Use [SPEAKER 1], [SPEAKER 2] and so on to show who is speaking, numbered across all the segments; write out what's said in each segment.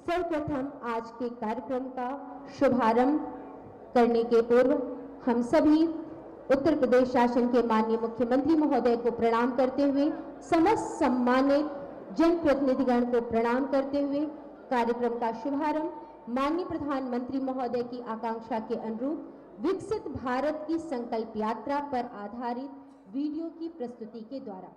[SPEAKER 1] सर्वप्रथम आज के कार्यक्रम का शुभारंभ करने के पूर्व हम सभी उत्तर प्रदेश शासन के माननीय मुख्यमंत्री महोदय को प्रणाम करते हुए, समस्त सम्मानित जनप्रतिनिधिगण को प्रणाम करते हुए कार्यक्रम का शुभारंभ माननीय प्रधानमंत्री महोदय की आकांक्षा के अनुरूप विकसित भारत की संकल्प यात्रा पर आधारित वीडियो की प्रस्तुति के द्वारा।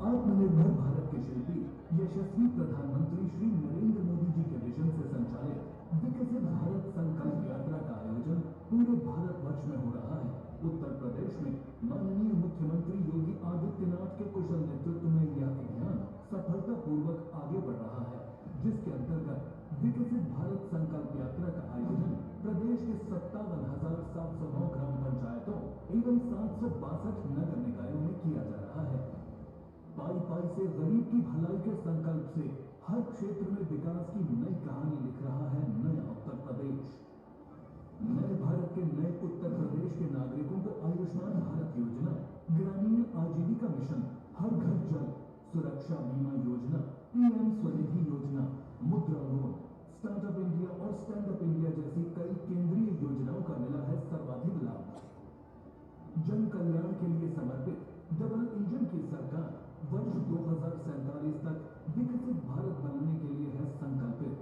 [SPEAKER 2] आत्मनिर्भर भारत के शिल्पी यशस्वी प्रधानमंत्री श्री नरेंद्र मोदी जी के विजन से संचालित विकसित भारत संकल्प यात्रा का आयोजन पूरे भारतवर्ष में हो रहा है। उत्तर प्रदेश में माननीय मुख्यमंत्री योगी आदित्यनाथ के कुशल नेतृत्व में यह अभियान सफलतापूर्वक आगे बढ़ रहा है, जिसके अंतर्गत विकसित भारत संकल्प यात्रा का आयोजन प्रदेश के 57,709 ग्राम पंचायतों एवं 762 नगर निकायों में किया जा रहा है। पाई पाई से गरीब की भलाई के संकल्प से हर क्षेत्र में विकास की नई कहानी लिख रहा है नया उत्तर प्रदेश। नए भारत के नए उत्तर प्रदेश के नागरिकों को आयुष्मान भारत योजना, ग्रामीण आजीविका मिशन, हर घर जल, सुरक्षा बीमा योजना, पीएम स्वनिधि योजना, मुद्रा लोन, स्टार्टअप इंडिया और स्टैंड अप इंडिया जैसी कई केंद्रीय योजनाओं का मिला है सर्वाधिक लाभ। जन कल्याण के लिए समर्पित डबल इंजन की सरकार वर्ष 2047 तक विकसित भारत बनने के लिए है संकल्पित।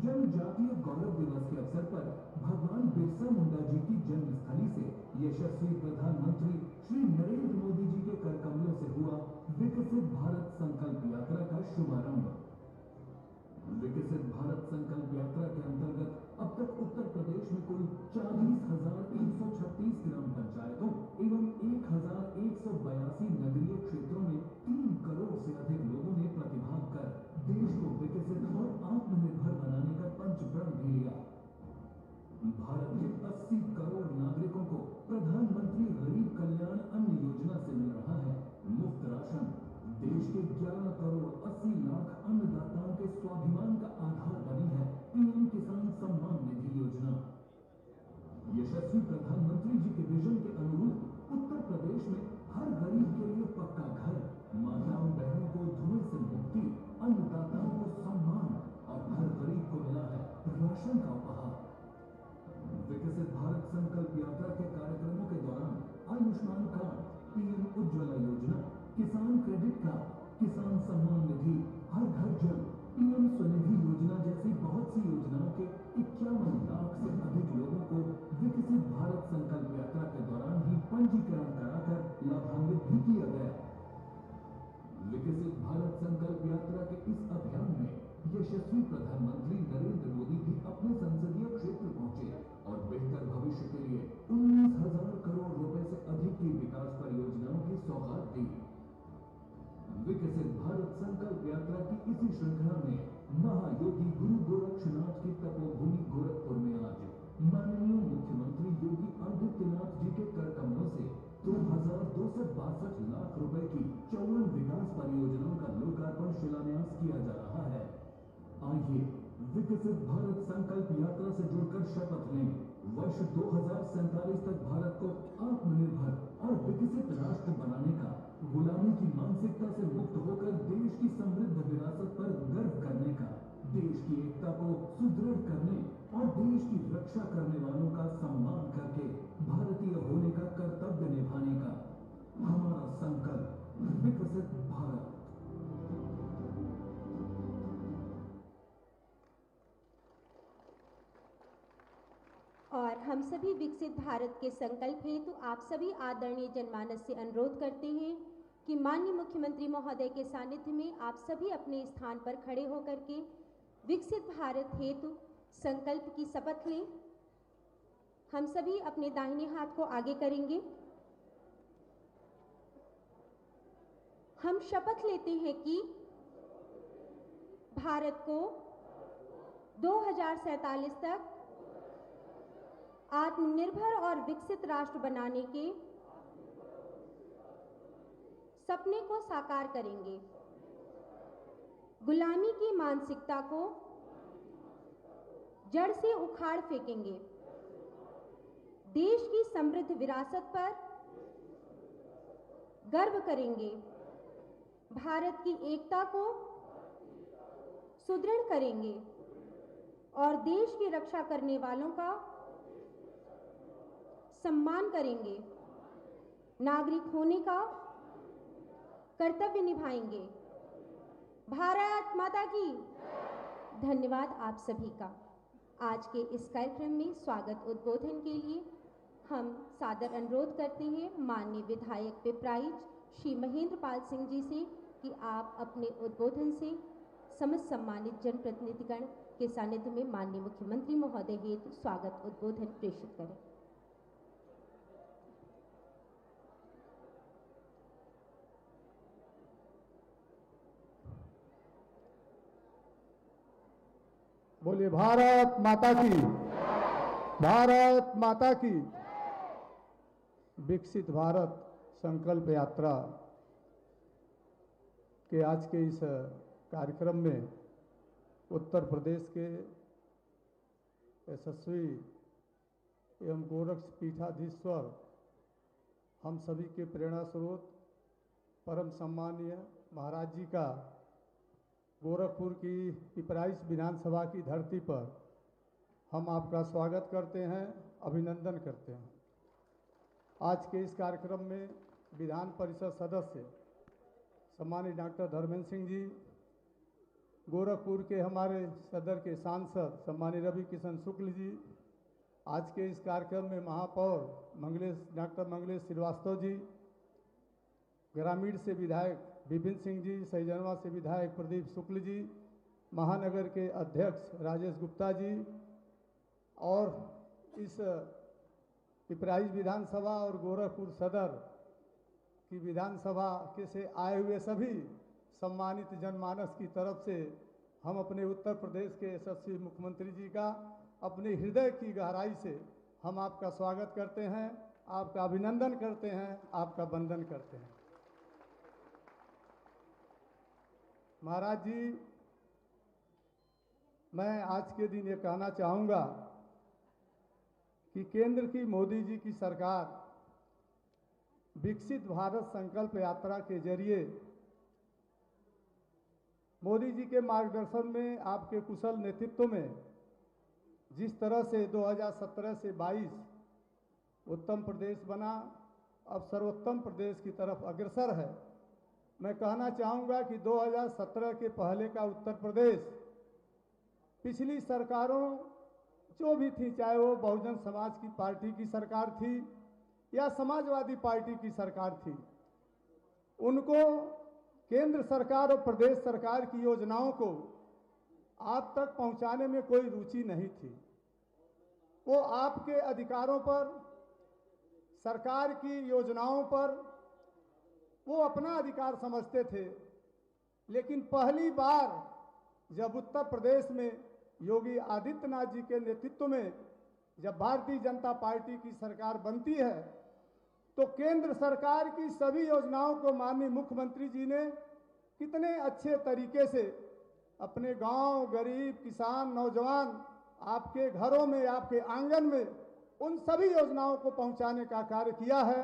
[SPEAKER 2] जनजातीय गौरव दिवस के अवसर पर भगवान बिरसा मुंडा जी की जन्मस्थली से यशस्वी प्रधानमंत्री श्री नरेंद्र मोदी जी के कर कमलों से हुआ विकसित भारत संकल्प यात्रा का शुभारंभ। विकसित भारत संकल्प यात्रा के अंतर्गत अब तक उत्तर प्रदेश में कुल 40,136 ग्राम पंचायतों एवं 1,182 नगरीय क्षेत्रों में 3 करोड़ से अधिक लोगों ने प्रतिभाग कर देश को विकसित और आत्मनिर्भर बनाने का पंचप्रण भी लिया। भारत के 80 करोड़ नागरिकों को प्रधानमंत्री गरीब कल्याण अन्न योजना से मिल रहा है मुफ्त राशन। देश के 11 करोड़ 80 लाख अन्नदाताओं के स्वाभिमान का आधार बनी है पीएम किसान सम्मान निधि योजना। यशस्वी प्रधानमंत्री जी के विजन के अनुरूप उत्तर प्रदेश में हर गरीब के लिए पक्का घर, माताओं बहनों को धुएं से मुक्ति, अन्नदाताओं को सम्मान और हर गरीब को मिला है राशन का उपहार। विकसित भारत संकल्प यात्रा के कार्यक्रमों के दौरान आयुष्मान कार्ड, पीएम उज्ज्वला योजना, किसान क्रेडिट कार्ड, किसान सम्मान निधि, हर घर जल, पीएम स्वनिधि योजना जैसी बहुत सी योजनाओं के 51 लाख से अधिक लोगों को विकसित भारत संकल्प यात्रा के दौरान ही पंजीकरण कराकर लाभान्वित भी किया गया। विकसित भारत संकल्प यात्रा के इस अभियान में यशस्वी प्रधानमंत्री नरेंद्र मोदी भी अपने संसदीय क्षेत्र पहुंचे और बेहतर भविष्य के लिए 19,000 करोड़ रुपए से अधिक की विकास परियोजनाओं की सौगात दी। विकसित भारत संकल्प यात्रा की इसी श्रृंखला में महायोगी गुरु गोरक्षनाथ की तपोभूमि गोरखपुर में आज माननीय मुख्यमंत्री योगी आदित्यनाथ जी के कर कमलों से 2,262 लाख रुपए की 54 विकास परियोजनाओं का लोकार्पण शिलान्यास किया जा रहा है। आइए विकसित भारत संकल्प यात्रा से जुड़कर शपथ लें। वर्ष 2047 तक भारत को आत्मनिर्भर और विकसित राष्ट्र बनाने का, गुलामी की मानसिकता से मुक्त होकर देश की समृद्ध विरासत पर गर्व करने का, देश की एकता को सुदृढ़ करने और देश की रक्षा करने वालों का सम्मान करके भारतीय होने का कर्तव्य निभाने का हमारा संकल्प विकसित भारत।
[SPEAKER 1] और हम सभी विकसित भारत के संकल्प हेतु आप सभी आदरणीय जनमानस से अनुरोध करते हैं कि माननीय मुख्यमंत्री महोदय के सानिध्य में आप सभी अपने स्थान पर खड़े होकर के विकसित भारत हेतु संकल्प की शपथ लें। हम सभी अपने दाहिने हाथ को आगे करेंगे। हम शपथ लेते हैं कि भारत को 2047 तक आत्मनिर्भर और विकसित राष्ट्र बनाने के सपने को साकार करेंगे। गुलामी की मानसिकता को जड़ से उखाड़ फेंकेंगे। देश की समृद्ध विरासत पर गर्व करेंगे, भारत की एकता को सुदृढ़ करेंगे और देश की रक्षा करने वालों का सम्मान करेंगे, नागरिक होने का कर्तव्य निभाएंगे। भारत माता की। धन्यवाद आप सभी का। आज के इस कार्यक्रम में स्वागत उद्बोधन के लिए हम सादर अनुरोध करते हैं माननीय विधायक पिपराइच श्री महेंद्र पाल सिंह जी से कि आप अपने उद्बोधन से समस्त सम्मानित जनप्रतिनिधिगण के सानिध्य में माननीय मुख्यमंत्री महोदय हेतु स्वागत उद्बोधन प्रेषित करें।
[SPEAKER 3] बोलिए भारत माता की। भारत माता की। विकसित भारत संकल्प यात्रा के आज के इस कार्यक्रम में उत्तर प्रदेश के यशस्वी एवं गोरक्ष पीठाधीश्वर हम सभी के प्रेरणा स्रोत परम सम्मानीय महाराज जी का गोरखपुर की पिपराइच विधानसभा की धरती पर हम आपका स्वागत करते हैं, अभिनंदन करते हैं। आज के इस कार्यक्रम में विधान परिषद सदस्य सम्मानित डॉक्टर धर्मेंद्र सिंह जी, गोरखपुर के हमारे सदर के सांसद सम्मानित रवि किशन शुक्ल जी, आज के इस कार्यक्रम में महापौर डॉक्टर मंगलेश श्रीवास्तव जी, ग्रामीण से विधायक विपिन सिंह जी, सहीजनवा से विधायक प्रदीप शुक्ल जी, महानगर के अध्यक्ष राजेश गुप्ता जी और इस पिपराइच विधानसभा और गोरखपुर सदर की विधानसभा के से आए हुए सभी सम्मानित जनमानस की तरफ से हम अपने उत्तर प्रदेश के यशस्वी मुख्यमंत्री जी का अपने हृदय की गहराई से हम आपका स्वागत करते हैं, आपका अभिनंदन करते हैं, आपका वंदन करते हैं। महाराज जी, मैं आज के दिन ये कहना चाहूँगा कि केंद्र की मोदी जी की सरकार विकसित भारत संकल्प यात्रा के जरिए मोदी जी के मार्गदर्शन में, आपके कुशल नेतृत्व में जिस तरह से 2017 से 22 उत्तम प्रदेश बना, अब सर्वोत्तम प्रदेश की तरफ अग्रसर है। मैं कहना चाहूँगा कि 2017 के पहले का उत्तर प्रदेश पिछली सरकारों जो भी थी, चाहे वो बहुजन समाज की पार्टी की सरकार थी या समाजवादी पार्टी की सरकार थी, उनको केंद्र सरकार और प्रदेश सरकार की योजनाओं को आप तक पहुंचाने में कोई रुचि नहीं थी। वो आपके अधिकारों पर, सरकार की योजनाओं पर वो अपना अधिकार समझते थे। लेकिन पहली बार जब उत्तर प्रदेश में योगी आदित्यनाथ जी के नेतृत्व में जब भारतीय जनता पार्टी की सरकार बनती है, तो केंद्र सरकार की सभी योजनाओं को माननीय मुख्यमंत्री जी ने कितने अच्छे तरीके से अपने गांव, गरीब, किसान, नौजवान, आपके घरों में, आपके आंगन में उन सभी योजनाओं को पहुंचाने का कार्य किया है।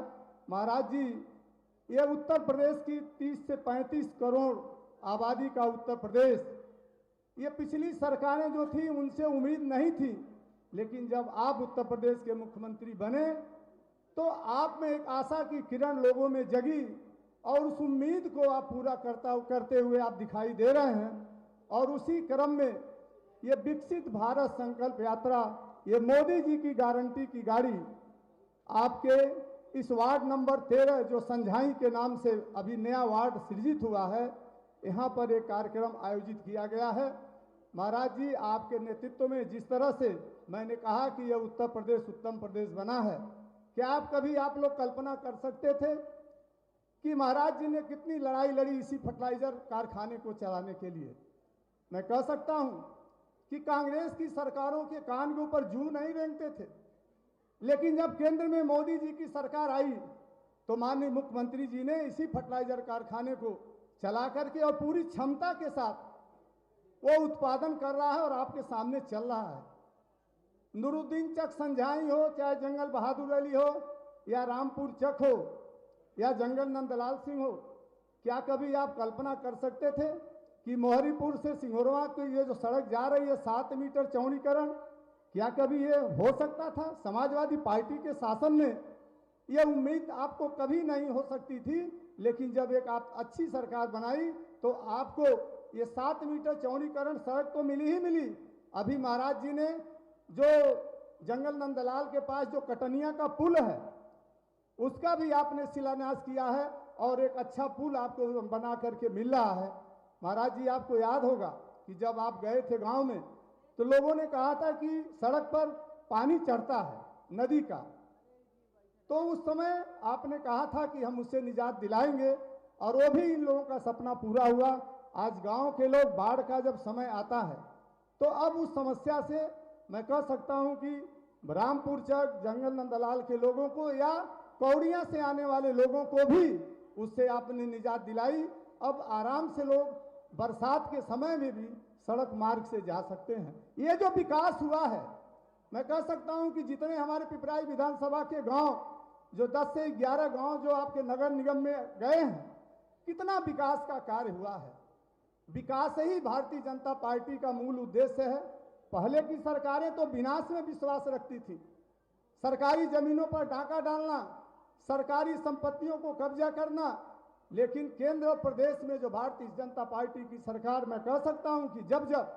[SPEAKER 3] महाराज जी, ये उत्तर प्रदेश की 30 से 35 करोड़ आबादी का उत्तर प्रदेश, ये पिछली सरकारें जो थी उनसे उम्मीद नहीं थी, लेकिन जब आप उत्तर प्रदेश के मुख्यमंत्री बने तो आप में एक आशा की किरण लोगों में जगी और उस उम्मीद को आप पूरा करते हुए आप दिखाई दे रहे हैं। और उसी क्रम में ये विकसित भारत संकल्प यात्रा, ये मोदी जी की गारंटी की गाड़ी, आपके इस वार्ड नंबर 13 जो संझाई के नाम से अभी नया वार्ड सृजित हुआ है, यहाँ पर एक कार्यक्रम आयोजित किया गया है। महाराज जी, आपके नेतृत्व में जिस तरह से मैंने कहा कि यह उत्तर प्रदेश उत्तम प्रदेश बना है, क्या आप लोग कल्पना कर सकते थे कि महाराज जी ने कितनी लड़ाई लड़ी इसी फर्टिलाइजर कारखाने को चलाने के लिए? मैं कह सकता हूँ कि कांग्रेस की सरकारों के कान के ऊपर जू नहीं रेंगते थे, लेकिन जब केंद्र में मोदी जी की सरकार आई तो माननीय मुख्यमंत्री जी ने इसी फर्टिलाइजर कारखाने को चला करके और पूरी क्षमता के साथ वो उत्पादन कर रहा है और आपके सामने चल रहा है। नूरुद्दीन चक संझाई हो, चाहे जंगल बहादुर अली हो या रामपुर चक हो, या जंगल नंदलाल सिंह हो, क्या कभी आप कल्पना कर सकते थे कि मोहरीपुर से सिंघोरवा की ये जो सड़क जा रही है 7 मीटर चौड़ीकरण, क्या कभी ये हो सकता था? समाजवादी पार्टी के शासन में यह उम्मीद आपको कभी नहीं हो सकती थी, लेकिन जब एक आप अच्छी सरकार बनाई तो आपको ये 7 मीटर चौड़ीकरण सड़क तो मिली ही मिली। अभी महाराज जी ने जो जंगल नंदलाल के पास जो कटनिया का पुल है उसका भी आपने शिलान्यास किया है और एक अच्छा पुल आपको बना करके मिल रहा है। महाराज जी, आपको याद होगा कि जब आप गए थे गांव में तो लोगों ने कहा था कि सड़क पर पानी चढ़ता है नदी का, तो उस समय आपने कहा था कि हम उससे निजात दिलाएंगे और वो भी इन लोगों का सपना पूरा हुआ। आज गांव के लोग बाढ़ का जब समय आता है तो अब उस समस्या से मैं कह सकता हूं कि रामपुर चक जंगल नंदलाल के लोगों को या कौड़िया से आने वाले लोगों को भी उससे आपने निजात दिलाई। अब आराम से लोग बरसात के समय में भी सड़क मार्ग से जा सकते हैं। ये जो विकास हुआ है, मैं कह सकता हूं कि जितने हमारे पिपराइच विधानसभा के गांव, जो 10 से 11 गांव जो आपके नगर निगम में गए हैं, कितना विकास का कार्य हुआ है। विकास ही भारतीय जनता पार्टी का मूल उद्देश्य है। पहले की सरकारें तो विनाश में विश्वास रखती थी, सरकारी जमीनों पर डाका डालना, सरकारी संपत्तियों को कब्जा करना, लेकिन केंद्र और प्रदेश में जो भारतीय जनता पार्टी की सरकार, मैं कह सकता हूं कि जब जब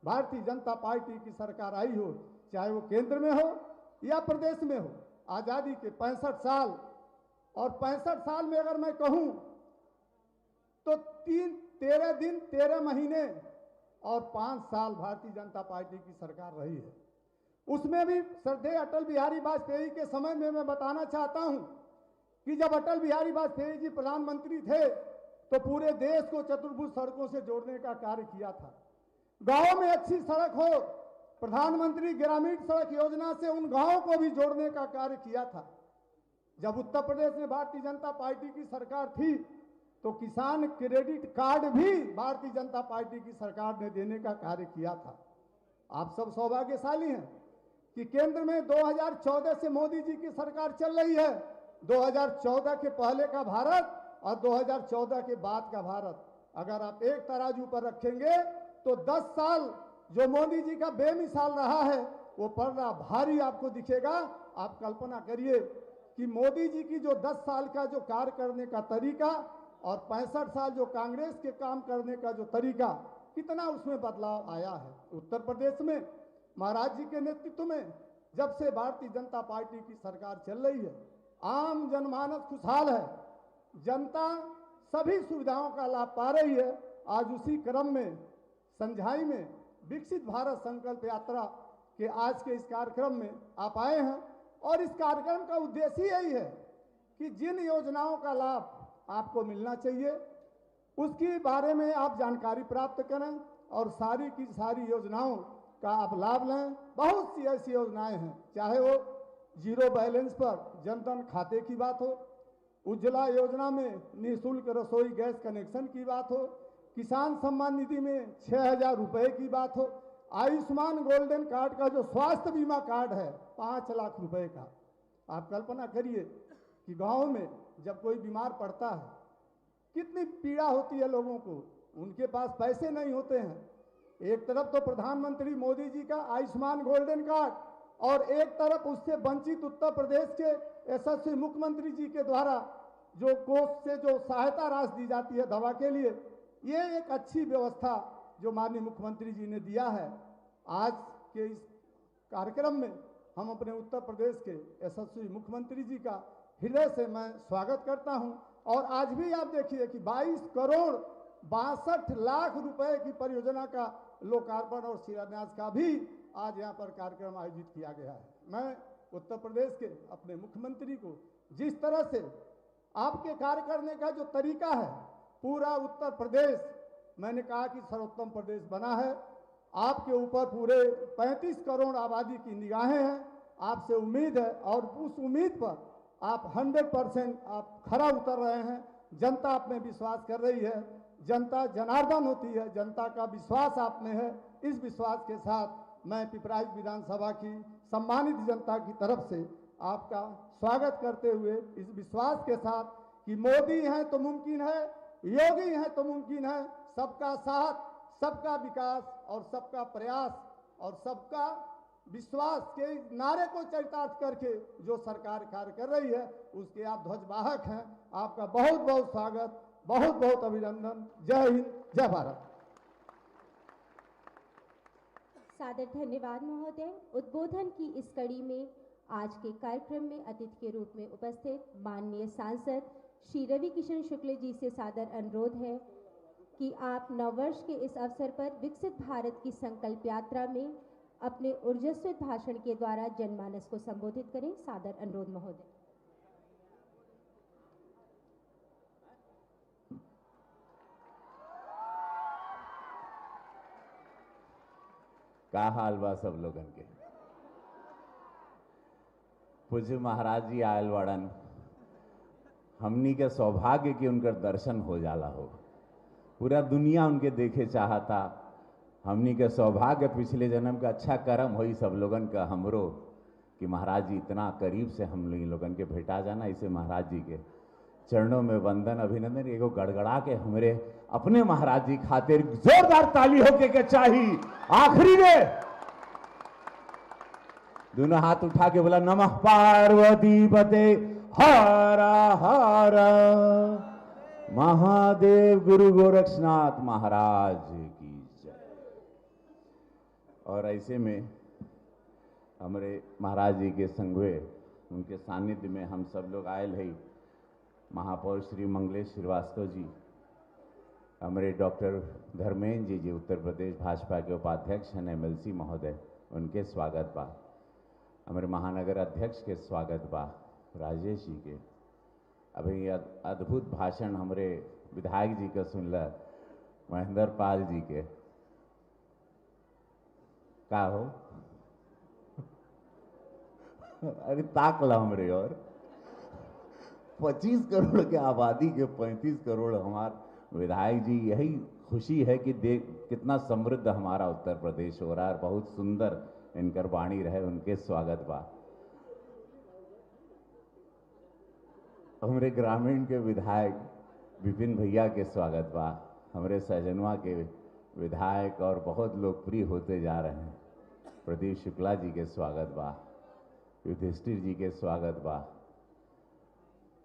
[SPEAKER 3] भारतीय जनता पार्टी की सरकार आई हो, चाहे वो केंद्र में हो या प्रदेश में हो, आज़ादी के 65 साल और 65 साल में अगर मैं कहूं तो 13 दिन 13 महीने और 5 साल भारतीय जनता पार्टी की सरकार रही है। उसमें भी श्रद्धेय अटल बिहारी वाजपेयी के समय में मैं बताना चाहता हूं कि जब अटल बिहारी वाजपेयी जी प्रधानमंत्री थे तो पूरे देश को चतुर्भुज सड़कों से जोड़ने का कार्य किया था। गांव में अच्छी सड़क हो, प्रधानमंत्री ग्रामीण सड़क योजना से उन गांवों को भी जोड़ने का कार्य किया था। जब उत्तर प्रदेश में भारतीय जनता पार्टी की सरकार थी तो किसान क्रेडिट कार्ड भी भारतीय जनता पार्टी की सरकार ने देने का कार्य किया था। आप सब सौभाग्यशाली हैं कि केंद्र में 2014 से मोदी जी की सरकार चल रही है। 2014 के पहले का भारत और 2014 के बाद का भारत अगर आप एक तराजू पर रखेंगे तो 10 साल जो मोदी जी का बेमिसाल रहा है वो पड़ना भारी आपको दिखेगा। आप कल्पना करिए कि मोदी जी की जो 10 साल का जो कार्य करने का तरीका और 65 साल जो कांग्रेस के काम करने का जो तरीका, कितना उसमें बदलाव आया है। उत्तर प्रदेश में महाराज जी के नेतृत्व में जब से भारतीय जनता पार्टी की सरकार चल रही है, आम जनमानस खुशहाल है, जनता सभी सुविधाओं का लाभ पा रही है। आज उसी क्रम में संझाई में विकसित भारत संकल्प यात्रा के आज के इस कार्यक्रम में आप आए हैं और इस कार्यक्रम का उद्देश्य यही है कि जिन योजनाओं का लाभ आपको मिलना चाहिए उसके बारे में आप जानकारी प्राप्त करें और सारी की सारी योजनाओं का आप लाभ लें। बहुत सी ऐसी योजनाएं हैं, चाहे वो जीरो बैलेंस पर जनधन खाते की बात हो, उज्ज्वला योजना में निःशुल्क रसोई गैस कनेक्शन की बात हो, किसान सम्मान निधि में 6,000 रुपए की बात हो, आयुष्मान गोल्डन कार्ड का जो स्वास्थ्य बीमा कार्ड है 5 लाख रुपए का। आप कल्पना करिए कि गांव में जब कोई बीमार पड़ता है कितनी पीड़ा होती है लोगों को, उनके पास पैसे नहीं होते हैं। एक तरफ तो प्रधानमंत्री मोदी जी का आयुष्मान गोल्डन कार्ड और एक तरफ उससे वंचित उत्तर प्रदेश के यशस्वी मुख्यमंत्री जी के द्वारा जो कोष से जो सहायता राशि दी जाती है दवा के लिए, ये एक अच्छी व्यवस्था जो माननीय मुख्यमंत्री जी ने दिया है। आज के इस कार्यक्रम में हम अपने उत्तर प्रदेश के यशस्वी मुख्यमंत्री जी का हृदय से मैं स्वागत करता हूं। और आज भी आप देखिए कि 22 करोड़ 62 लाख रुपए की परियोजना का लोकार्पण और शिलान्यास का भी आज यहाँ पर कार्यक्रम आयोजित किया गया है। मैं उत्तर प्रदेश के अपने मुख्यमंत्री को जिस तरह से आपके कार्य करने का जो तरीका है, पूरा उत्तर प्रदेश मैंने कहा कि सर्वोत्तम प्रदेश बना है। आपके ऊपर पूरे 35 करोड़ आबादी की निगाहें हैं, आपसे उम्मीद है और उस उम्मीद पर आप 100% आप खरा उतर रहे हैं। जनता आप में विश्वास कर रही है, जनता जनार्दन होती है, जनता का विश्वास आप में है। इस विश्वास के साथ मैं पिपराइच विधानसभा की सम्मानित जनता की तरफ से आपका स्वागत करते हुए इस विश्वास के साथ कि मोदी हैं तो मुमकिन है, योगी हैं तो मुमकिन है। सबका साथ, सबका विकास और सबका प्रयास और सबका विश्वास के नारे को चरितार्थ करके जो सरकार कार्य कर रही है, उसके आप ध्वजवाहक हैं। आपका बहुत बहुत स्वागत, बहुत बहुत अभिनंदन। जय हिंद, जय भारत।
[SPEAKER 1] सादर धन्यवाद महोदय। उद्बोधन की इस कड़ी में आज के कार्यक्रम में अतिथि के रूप में उपस्थित माननीय सांसद श्री रवि किशन शुक्ल जी से सादर अनुरोध है कि आप नववर्ष के इस अवसर पर विकसित भारत की संकल्प यात्रा में अपने ऊर्जस्वित भाषण के द्वारा जनमानस को संबोधित करें। सादर अनुरोध महोदय।
[SPEAKER 4] का हाल बा सब लोगन के? पूज्य महाराज जी आयल वाड़न, हमनी के सौभाग्य की उनकर दर्शन हो जाला हो। पूरा दुनिया उनके देखे चाहता। हमनी के सौभाग्य पिछले जन्म का अच्छा कर्म होई सब लोगन का हमरो कि महाराज जी इतना करीब से हम लोगन के भेटा जाना। इसे महाराज जी के चरणों में वंदन अभिनंदन। एगो गड़गड़ा के हमरे अपने महाराज जी खातिर जोरदार ताली होके के चाहिए। आखिरी में दोनों हाथ उठा के बोला नमः पार्वती पते हरा हरा महादेव गुरु गोरक्षनाथ महाराज की जय। और ऐसे में हमारे महाराज जी के संगवे उनके सानिध्य में हम सब लोग आयल है। महापौर श्री मंगलेश श्रीवास्तव जी, हमारे डॉक्टर धर्मेंद्र जी उत्तर प्रदेश भाजपा के उपाध्यक्ष हैं, एमएलसी महोदय, उनके स्वागत बा। हमारे महानगर अध्यक्ष के स्वागत बा, राजेश जी के। अभी अद्भुत भाषण हमारे विधायक जी का सुनला, महेंद्र पाल जी के। का हो अरे ताक ला हमरे। और 25 करोड़ के आबादी के 35 करोड़ हमार विधायक जी, यही खुशी है कि देख कितना समृद्ध हमारा उत्तर प्रदेश हो रहा है। बहुत सुंदर इनकर वाणी रहे, उनके स्वागत बा। हमारे ग्रामीण के विधायक विपिन भैया के स्वागत बा। हमारे सहजनवा के विधायक और बहुत लोकप्रिय होते जा रहे हैं प्रदीप शुक्ला जी के स्वागत बा। युधिष्ठिर जी के स्वागत बा।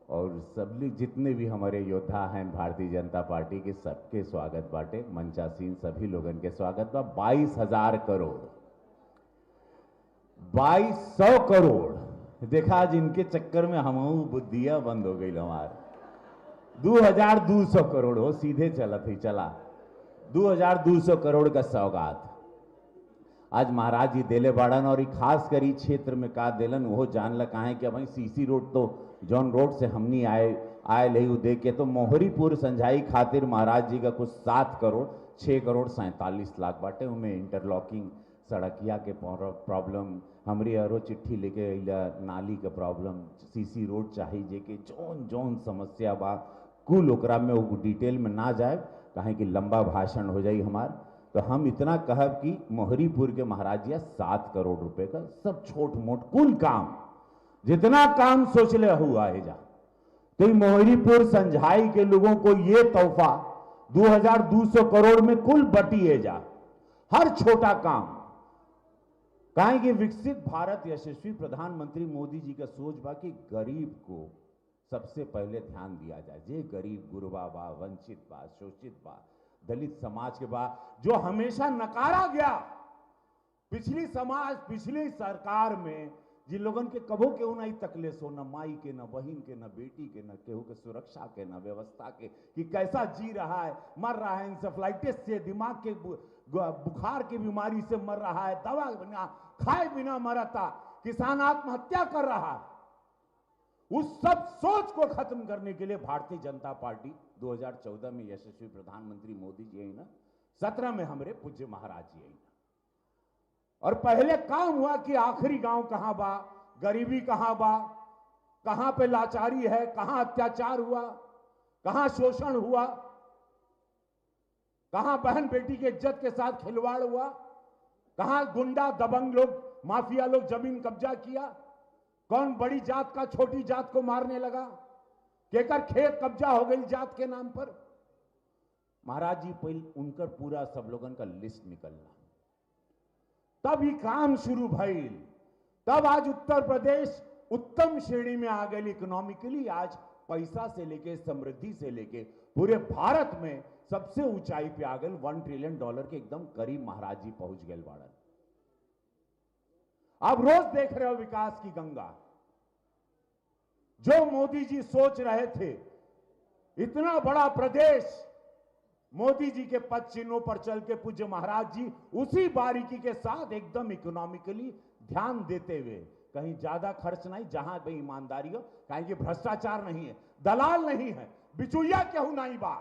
[SPEAKER 4] और सब जितने भी हमारे योद्धा हैं भारतीय जनता पार्टी के, सबके स्वागत बाटे। मंचासीन सभी लोगन के स्वागत बा। 22,000 करोड़, 2200 करोड़ देखा। आज इनके चक्कर में हम बुद्धिया बंद हो गई हमार। 2200 करोड़ हो सीधे चला थी चला 2200 करोड़ का सौगात आज महाराज जी देले बाड़न। और खास करी क्षेत्र में का देलन वो जान लगा है कि भाई सीसी रोड तो जॉन रोड से हमनी आए ले देख के तो मोहरीपुर संझाई खातिर महाराज जी का कुछ 7 करोड़ 6 करोड़ 47 लाख बाटे। उनमें इंटरलॉकिंग सड़किया के प्रॉब्लम, हमरी अरो चिट्ठी लेके अइला नाली के प्रॉब्लम, सीसी रोड चाहिए जे के जौन जौन समस्या बा कुल ओकरा में वो डिटेल में ना जाए कहें कि लंबा भाषण हो जाई हमार। तो हम इतना कहब कि मोहरीपुर के महाराज जी 7 करोड़ रुपए का सब छोट मोट कुल काम, जितना काम सोच ले हुआ है जा। तो मोहरीपुर संझाई के लोगों को ये तोहफा 2200 करोड़ में कुल बटिए जा। हर छोटा काम कहें कि विकसित भारत यशस्वी प्रधानमंत्री मोदी जी का सोच बा कि गरीब को सबसे पहले ध्यान दिया जाए। जे गरीब गुरबा बा, वंचित बा, शोषित बा, दलित समाज के बा, जो हमेशा नकारा गया। पिछली सरकार में जिन लोगन के कबो के नहीं तकलीफ हो, न माई के, न बहन के, न बेटी के, न केहू के सुरक्षा के, न व्यवस्था के, कि कैसा जी रहा है, मर रहा है इंसेफ्लाइटिस से, दिमाग के बुखार की बीमारी से मर रहा है, दवा बिना खाए बिना मरता, किसान आत्महत्या कर रहा है। उस सब सोच को खत्म करने के लिए भारतीय जनता पार्टी 2014 में यशस्वी प्रधानमंत्री मोदी जी है ना, 17 में हमारे पूज्य महाराज जी है। और पहले काम हुआ कि आखिरी गांव कहां बा, गरीबी कहां बा, कहां पे लाचारी है, कहां अत्याचार हुआ, कहां शोषण हुआ, कहां बहन बेटी के इज्जत के साथ खिलवाड़ हुआ, कहां गुंडा दबंग लोग, माफिया लोग जमीन कब्जा किया, कौन बड़ी जात का छोटी जात को मारने लगा, केकर खेत कब्जा हो गई जात के नाम पर। महाराज जी पहले उनकर पूरा सब लोगन का लिस्ट निकलना, तब ही काम शुरू भइल, तब आज उत्तर प्रदेश उत्तम श्रेणी में आ गई इकोनॉमिकली। आज पैसा से लेके समृद्धि से लेके पूरे भारत में सबसे ऊंचाई पे आ गए, $1 ट्रिलियन के एकदम करीब महाराज जी पहुंच गए बाड़न। आप रोज देख रहे हो विकास की गंगा। जो मोदी जी सोच रहे थे इतना बड़ा प्रदेश मोदी जी के पद चिन्हों पर चल के पूज्य महाराज जी उसी बारीकी के साथ एकदम इकोनॉमिकली ध्यान देते हुए, कहीं ज्यादा खर्च नहीं, जहां भाई ईमानदारी हो, कहीं कि भ्रष्टाचार नहीं है, दलाल नहीं है, बिचुइया केहू नहीं बा,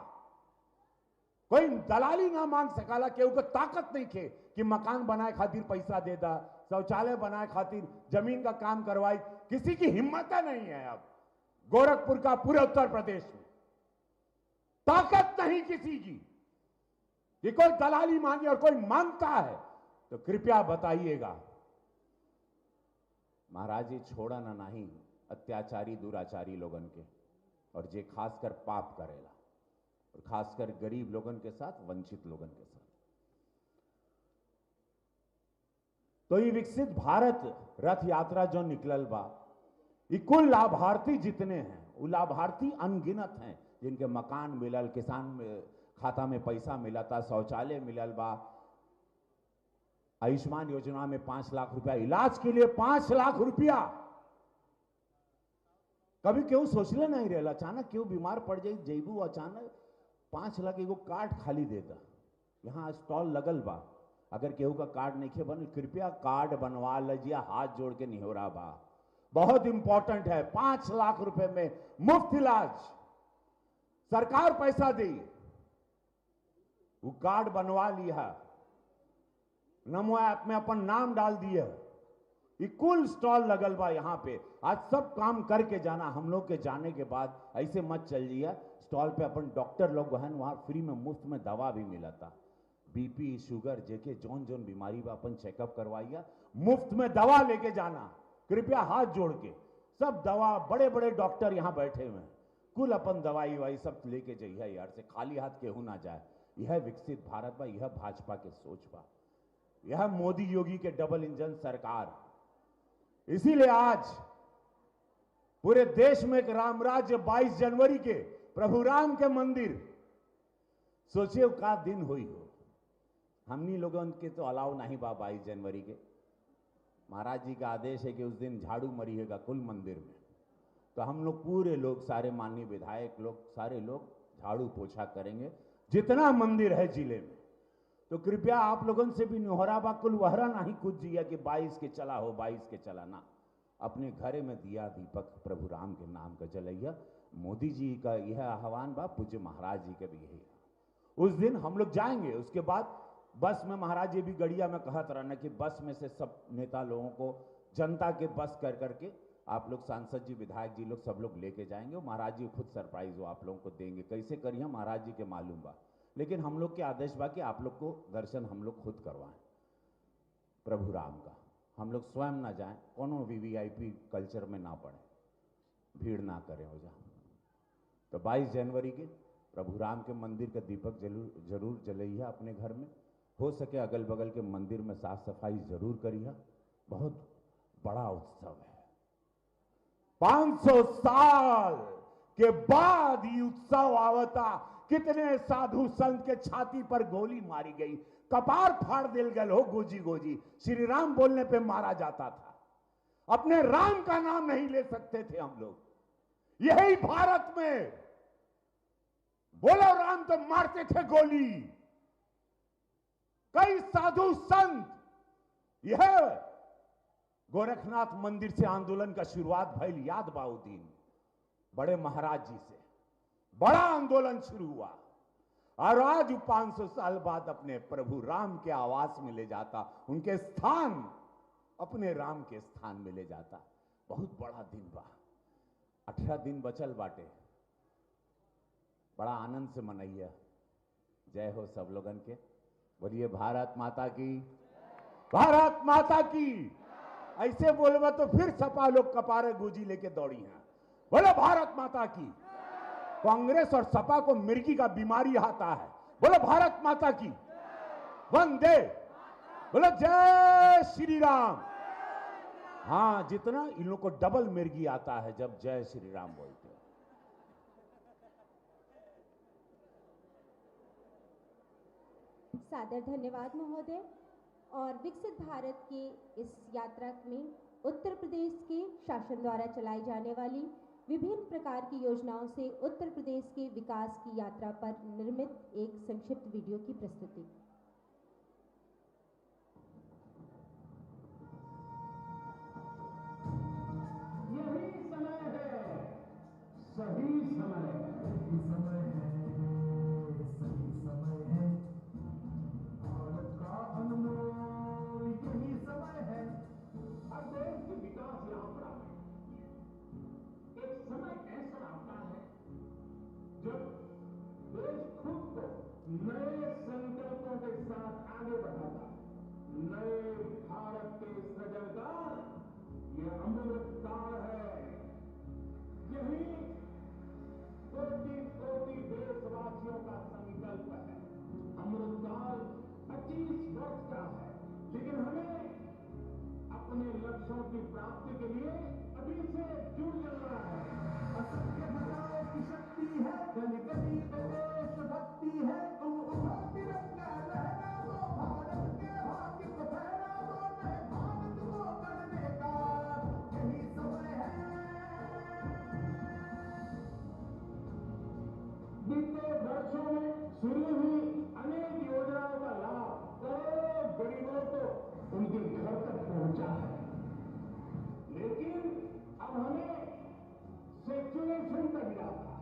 [SPEAKER 4] कोई दलाली ना मांग सकाला, केहू को ताकत नहीं थे कि मकान बनाए खातिर पैसा दे दा, शौचालय बनाए खातिर जमीन का काम करवाई, किसी की हिम्मत नहीं है। अब गोरखपुर का पूरे उत्तर प्रदेश में ताकत नहीं किसी की कि कोई दलाली मांगे, और कोई मांगता है तो कृपया बताइएगा। महाराज जी छोड़ा ना नहीं अत्याचारी दुराचारी लोगन के, और जे खासकर पाप करेला, और खासकर गरीब लोगन के साथ, वंचित लोगन के साथ। तो ये विकसित भारत रथ यात्रा जो निकलल बा, ये कुल लाभार्थी जितने हैं वो लाभार्थी अनगिनत हैं, जिनके मकान मिलल, किसान में खाता में पैसा मिला था, शौचालय मिलल बा, आयुष्मान योजना में 5 लाख रुपया, इलाज के लिए 5 लाख रुपया। कभी क्यों सोचले नहीं रहेला, अचानक क्यों बीमार पड़ जाई जैबू, अचानक 5 लाख एगो कार्ड खाली देता। यहाँ स्टॉल लगल बा, अगर केहू का कार्ड नहीं बन, कृपया कार्ड बनवा लीजिए, हाथ जोड़ के निहोरा बा, बहुत इंपॉर्टेंट है। 5 लाख रुपए में मुफ्त इलाज, सरकार पैसा दी, वो कार्ड बनवा लिया, नमो ऐप में अपन नाम डाल दिए, ये कुल स्टॉल लगल बा यहाँ पे। आज सब काम करके जाना, हम लोग के जाने के बाद ऐसे मत चल जाइए, स्टॉल पे अपन डॉक्टर लोग बहन वहां फ्री में मुफ्त में दवा भी मिला था, बीपी शुगर जेके जौन जौन बीमारी बा अपन चेकअप करवाइया, मुफ्त में दवा लेके जाना, कृपया हाथ जोड़ के। सब दवा, बड़े बड़े डॉक्टर यहाँ बैठे हुए हैं, कुल अपन दवाई वाई सब लेके जाइए यार, से खाली हाथ केहू ना जाए। यह विकसित भारत बा, यह भाजपा के सोच बा, यह मोदी योगी के डबल इंजन सरकार। इसीलिए आज पूरे देश में एक राम राज्य 22 जनवरी के प्रभु राम के मंदिर, सोचिए का दिन हुई हो। हमनी लोगों के तो अलाव नहीं बा 22 जनवरी के, महाराज जी का आदेश है कि उस दिन झाड़ू मरिएगा कुल मंदिर में, तो हम लोग पूरे लोग, सारे माननीय विधायक लोग, सारे लोग झाड़ू पोछा करेंगे जितना मंदिर है जिले में। तो कृपया आप लोगों से भी निहोरा बा, कुल वहरा नहीं कुछ जिया कि 22 के चला हो, 22 के चला ना, अपने घरे में दिया दीपक प्रभु राम के नाम का जलैया। मोदी जी का यह आह्वान बा, पूज्य महाराज जी के भी यही। उस दिन हम लोग जाएंगे, उसके बाद बस में महाराज जी भी गड़िया में कहत रहना कि बस में से सब नेता लोगों को, जनता के बस कर करके आप लोग सांसद जी, विधायक जी लोग सब लोग लेके जाएंगे। महाराज जी खुद सरप्राइज हो आप लोगों को देंगे, कैसे करिए महाराज जी के मालूम बा, लेकिन हम लोग के आदेश बा कि आप लोग को दर्शन हम लोग खुद करवाएं प्रभु राम का, हम लोग स्वयं ना जाएं, कोनो वीवीआईपी कल्चर में ना पड़े, भीड़ ना करें हो जा। तो 22 जनवरी के प्रभु राम के मंदिर का दीपक जरूर जलइए अपने घर में, हो सके अगल बगल के मंदिर में साफ सफाई जरूर करिए। बहुत बड़ा उत्सव है, 500 साल के बाद ये उत्सव आवता। कितने साधु संत के छाती पर गोली मारी गई, कपार फाड़ दिल गल हो, गोजी गोजी श्री राम बोलने पे मारा जाता था, अपने राम का नाम नहीं ले सकते थे हम लोग। यही भारत में बोलो राम तो मारते थे गोली। कई साधु संत, यह गोरखनाथ मंदिर से आंदोलन का शुरुआत भइल, याद बाउद्दीन बड़े महाराज जी से बड़ा आंदोलन शुरू हुआ, और आज 500 साल बाद अपने प्रभु राम के आवास में ले जाता, उनके स्थान, अपने राम के स्थान में ले जाता। बहुत बड़ा दिन बा, 18 दिन बचल बाटे, बड़ा आनंद से मनइया। जय हो सब लोगन के, बोलिए भारत माता की, भारत माता की। ऐसे बोलबा तो फिर सपा लोग कपारे गुजी लेके दौड़ी हैं, बोलो भारत माता की।
[SPEAKER 5] कांग्रेस और सपा को मिर्गी का बीमारी आता है। बोलो भारत माता की वंदे, बोलो जय श्री राम। हाँ, जितना इन लोग को डबल मिर्गी आता है जब जय श्री राम बोलते हैं।
[SPEAKER 1] सादर धन्यवाद महोदय। और विकसित भारत के इस यात्रा में उत्तर प्रदेश के शासन द्वारा चलाई जाने वाली विभिन्न प्रकार की योजनाओं से उत्तर प्रदेश के विकास की यात्रा पर निर्मित एक संक्षिप्त वीडियो की प्रस्तुति।
[SPEAKER 2] यही समय है, सही समय है, यही समय है, सही समय है, भारत का अनमोल यही समय है। हर देश की विकास यात्रा में एक समय ऐसा आता है जब देश खुद को नए संकल्पों के साथ आगे बढ़ाता है। नए भारत के सृजन का यह अमृत काल है। यही कोटि कोटि देशवासियों का संकल्प है। अमृत काल 25 वर्ष का है, लेकिन हमें अपने लक्ष्यों की प्राप्ति के लिए अभी से जुड़ जाना है। असंख्य भटाओं की शक्ति है, गली गली में देशभक्ति है। तुम उठो तिरंगा लहरा दो, भारत के भाग्य को फहरा दो, नए भारत को गढ़ने का यही समय है। बीते वर्षों में शुरू हुई अनेक योजनाओं का लाभ करोड़ों गरीबों को उनके घर तक पहुंचा है, लेकिन अब हमें सेचुरेशन तक जाना है,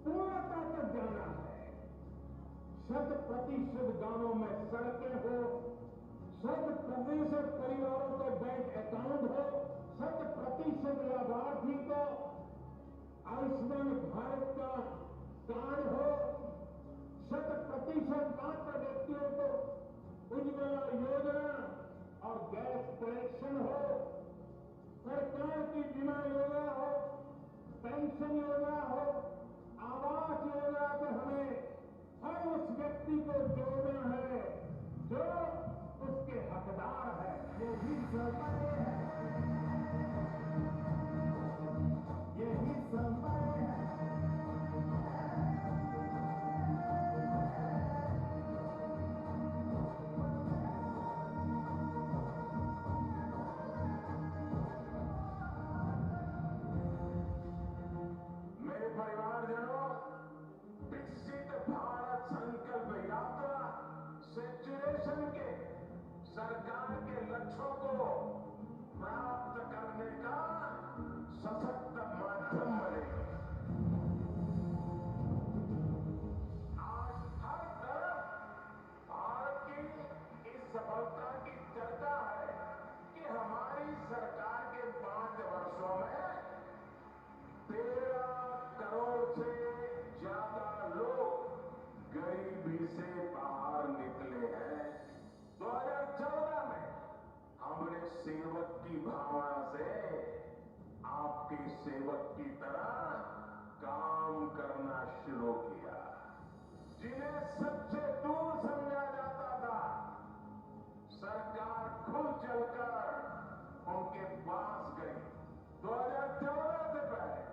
[SPEAKER 2] पूर्णता तक जाना है। 100% गांवों में सड़कें हो, 100% परिवारों के बैंक अकाउंट हो, 100% लाभार्थी को आयुष्मान भारत का कार्ड हो, 100% पात्र व्यक्तियों को उज्ज्वला योजना और गैस कनेक्शन हो, सरकार की बीमा योजना हो, पेंशन योजना हो, आवास योजना से हमें हर उस व्यक्ति को जोड़ना है जो उसके हकदार है। यही समय है, यही समय है। मेरे परिवारजनों, विकसित भारत संकल्प यात्रा सेचुरेशन के सरकार के लक्ष्यों को प्राप्त करने का सशक्त माध्यम बनेगी। आज हर तरफ भारत की इस सफलता की चर्चा है कि हमारी सरकार के 5 वर्षों में 13 करोड़ से ज्यादा लोग गरीबी से बाहर निकले हैं। 2014 में हमने सेवक की भावना से आपके सेवक की तरह काम करना शुरू किया। जिन्हें सबसे दूर समझा जाता था, सरकार खुद चलकर उनके पास गई। 2014 से पहले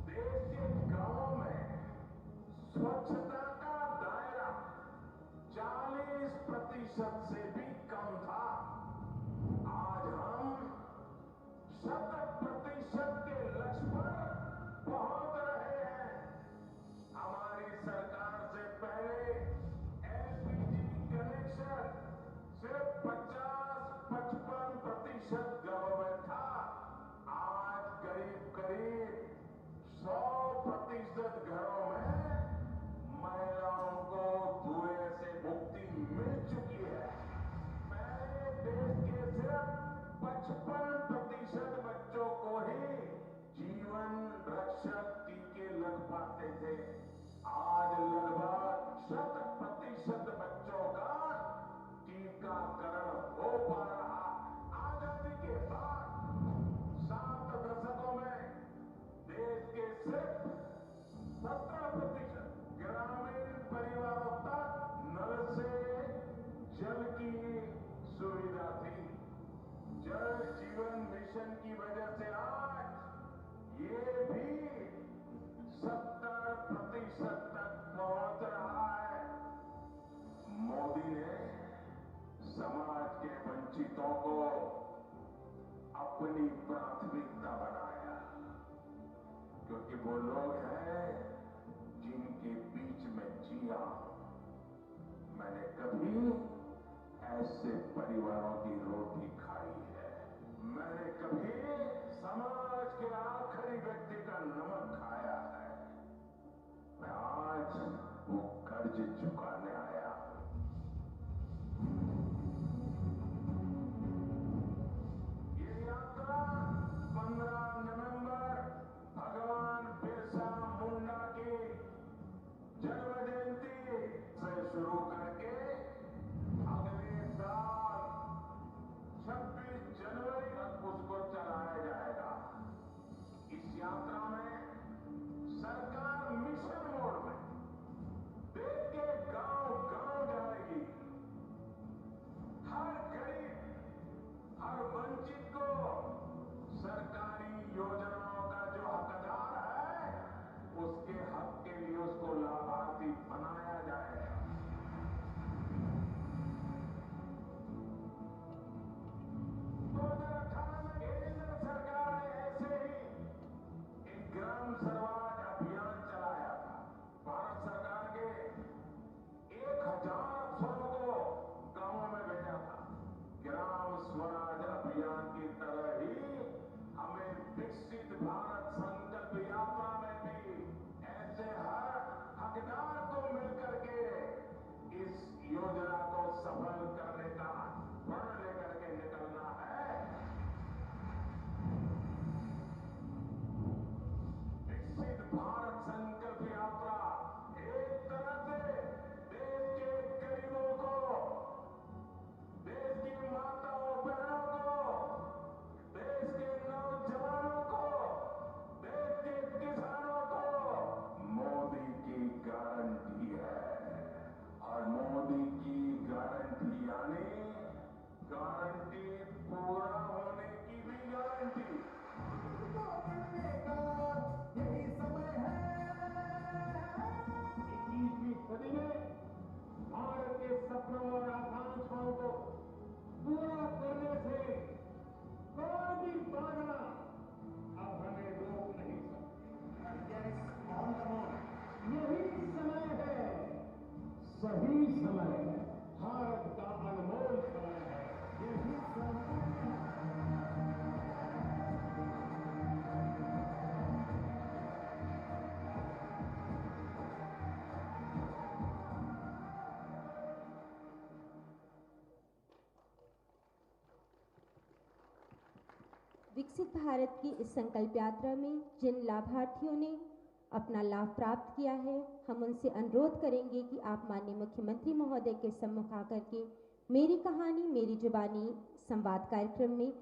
[SPEAKER 2] देश के गांवों में स्वच्छता का दायरा 40% से भी कम था। आज हम 100% के लक्ष्य पर पहुंच रहे हैं। हमारी सरकार से पहले एलपीजी कनेक्शन सिर्फ 50-55% घरों में था। आज करीब करीब 100% घरों में महिलाओं को धुएं से मुक्ति मिल चुकी है। पहले देश के सिर्फ 55% बच्चों को ही जीवन रक्षक
[SPEAKER 6] समाज के वंचितों को अपनी प्राथमिकता बनाया, क्योंकि वो लोग हैं जिनके बीच में जिया। मैंने कभी ऐसे परिवारों की रोटी खाई है। मैंने कभी समाज के आखिरी व्यक्ति का नमक खाया है। मैं आज वो कर्ज चुकाने आया हूं। ये यात्रा 15 नवंबर भगवान बिरसा मुंडा की जन्म जयंती से शुरू करके अगले साल 26 जनवरी तक उसको चलाया जाएगा। इस यात्रा में सरकार मिशन मोड में देश के गांव-गांव जाएगी। हर गरीब, हर वंचित को सरकारी योजनाओं का जो हकदार है, उसके हक के लिए उसको लाभार्थी बनाया जाएगा। 2018 में केंद्र सरकार ने ऐसे ही एक ग्राम स्वराज अभियान चलाया था। भारत सरकार के 1000 अफसरों को गांवों में भेजा था। ग्राम स्वराज अभियान की तरह ही हमें विकसित भारत संकल्प यात्रा में भी ऐसे हर हकदार को मिलकर के इस योजना को सफल करने का प्रण लेकर के निकलना है। विकसित भारत संकल्प यात्रा एक तरह से देश के गरीबों को, देश की माताओं बहनों को, देश के नौजवानों को, देश के किसानों को मोदी की गारंटी है। और मोदी की गारंटी यानी गारंटी पूरा होने की भी गारंटी। यही समय है 21वीं सदी में भारत के सपनों और आकांक्षाओं को पूरा करने से कोई भी बाधा अब हमें रोक नहीं सकती। यही समय है, सही समय है, भारत का अनमोल समय है। यही समय है।
[SPEAKER 1] विकसित भारत की इस संकल्प यात्रा में जिन लाभार्थियों ने अपना लाभ प्राप्त किया है, हम उनसे अनुरोध करेंगे कि आप माननीय मुख्यमंत्री महोदय के सम्मुख आकर के मेरी कहानी मेरी जुबानी संवाद कार्यक्रम में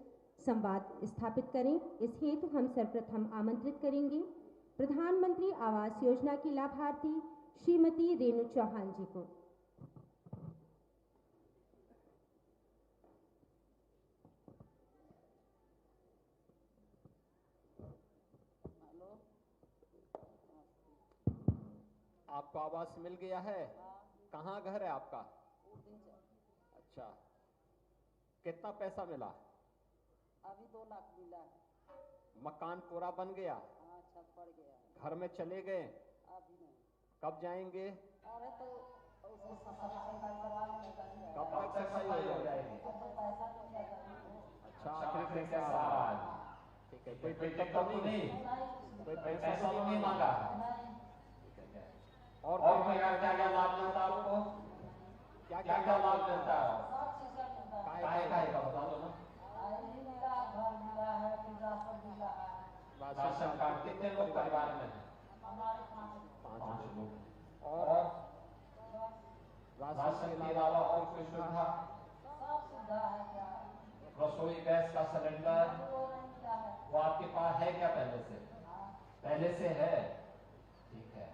[SPEAKER 1] संवाद स्थापित करें। इस हेतु हम सर्वप्रथम आमंत्रित करेंगे प्रधानमंत्री आवास योजना की लाभार्थी श्रीमती रेणु चौहान जी को।
[SPEAKER 7] आपको आवास मिल गया है? कहाँ घर है आपका? अच्छा, कितना पैसा मिला?
[SPEAKER 8] अभी 2 लाख मिला है।
[SPEAKER 7] मकान पूरा बन गया?
[SPEAKER 8] हाँ, छत पड़ गया।
[SPEAKER 7] घर में चले गए?
[SPEAKER 8] अभी नहीं।
[SPEAKER 7] कब जाएंगे?
[SPEAKER 8] अरे तो उसको सफाई करवा लेंगे।
[SPEAKER 7] कब तक सफाई हो जाएगी?
[SPEAKER 8] पैसा तो क्या करेंगे?
[SPEAKER 7] अच्छा, आखिरी पैसा आ रहा है। ठीक है, कोई दिक्कत तो नहीं? कोई पैसा तो नहीं मांगा? और क्या क्या लाभ मिलता है आपको? क्या क्या लाभ मिलता है?
[SPEAKER 8] सब चीज का मिलता है।
[SPEAKER 7] काय का बता दो ना।
[SPEAKER 8] आईडी मिला, घर मिला है, फिर राशन मिला है।
[SPEAKER 7] राशन कार्ड कितने लोग परिवार में हैं?
[SPEAKER 8] हमारे 5
[SPEAKER 7] लोग। और राशन के अलावा और कोई सुविधा?
[SPEAKER 8] सब सुविधा है। क्या
[SPEAKER 7] रसोई गैस का सिलेंडर
[SPEAKER 8] वो नहीं मिला है।
[SPEAKER 7] वो आपके पास है क्या पहले से? पहले से है, ठीक है।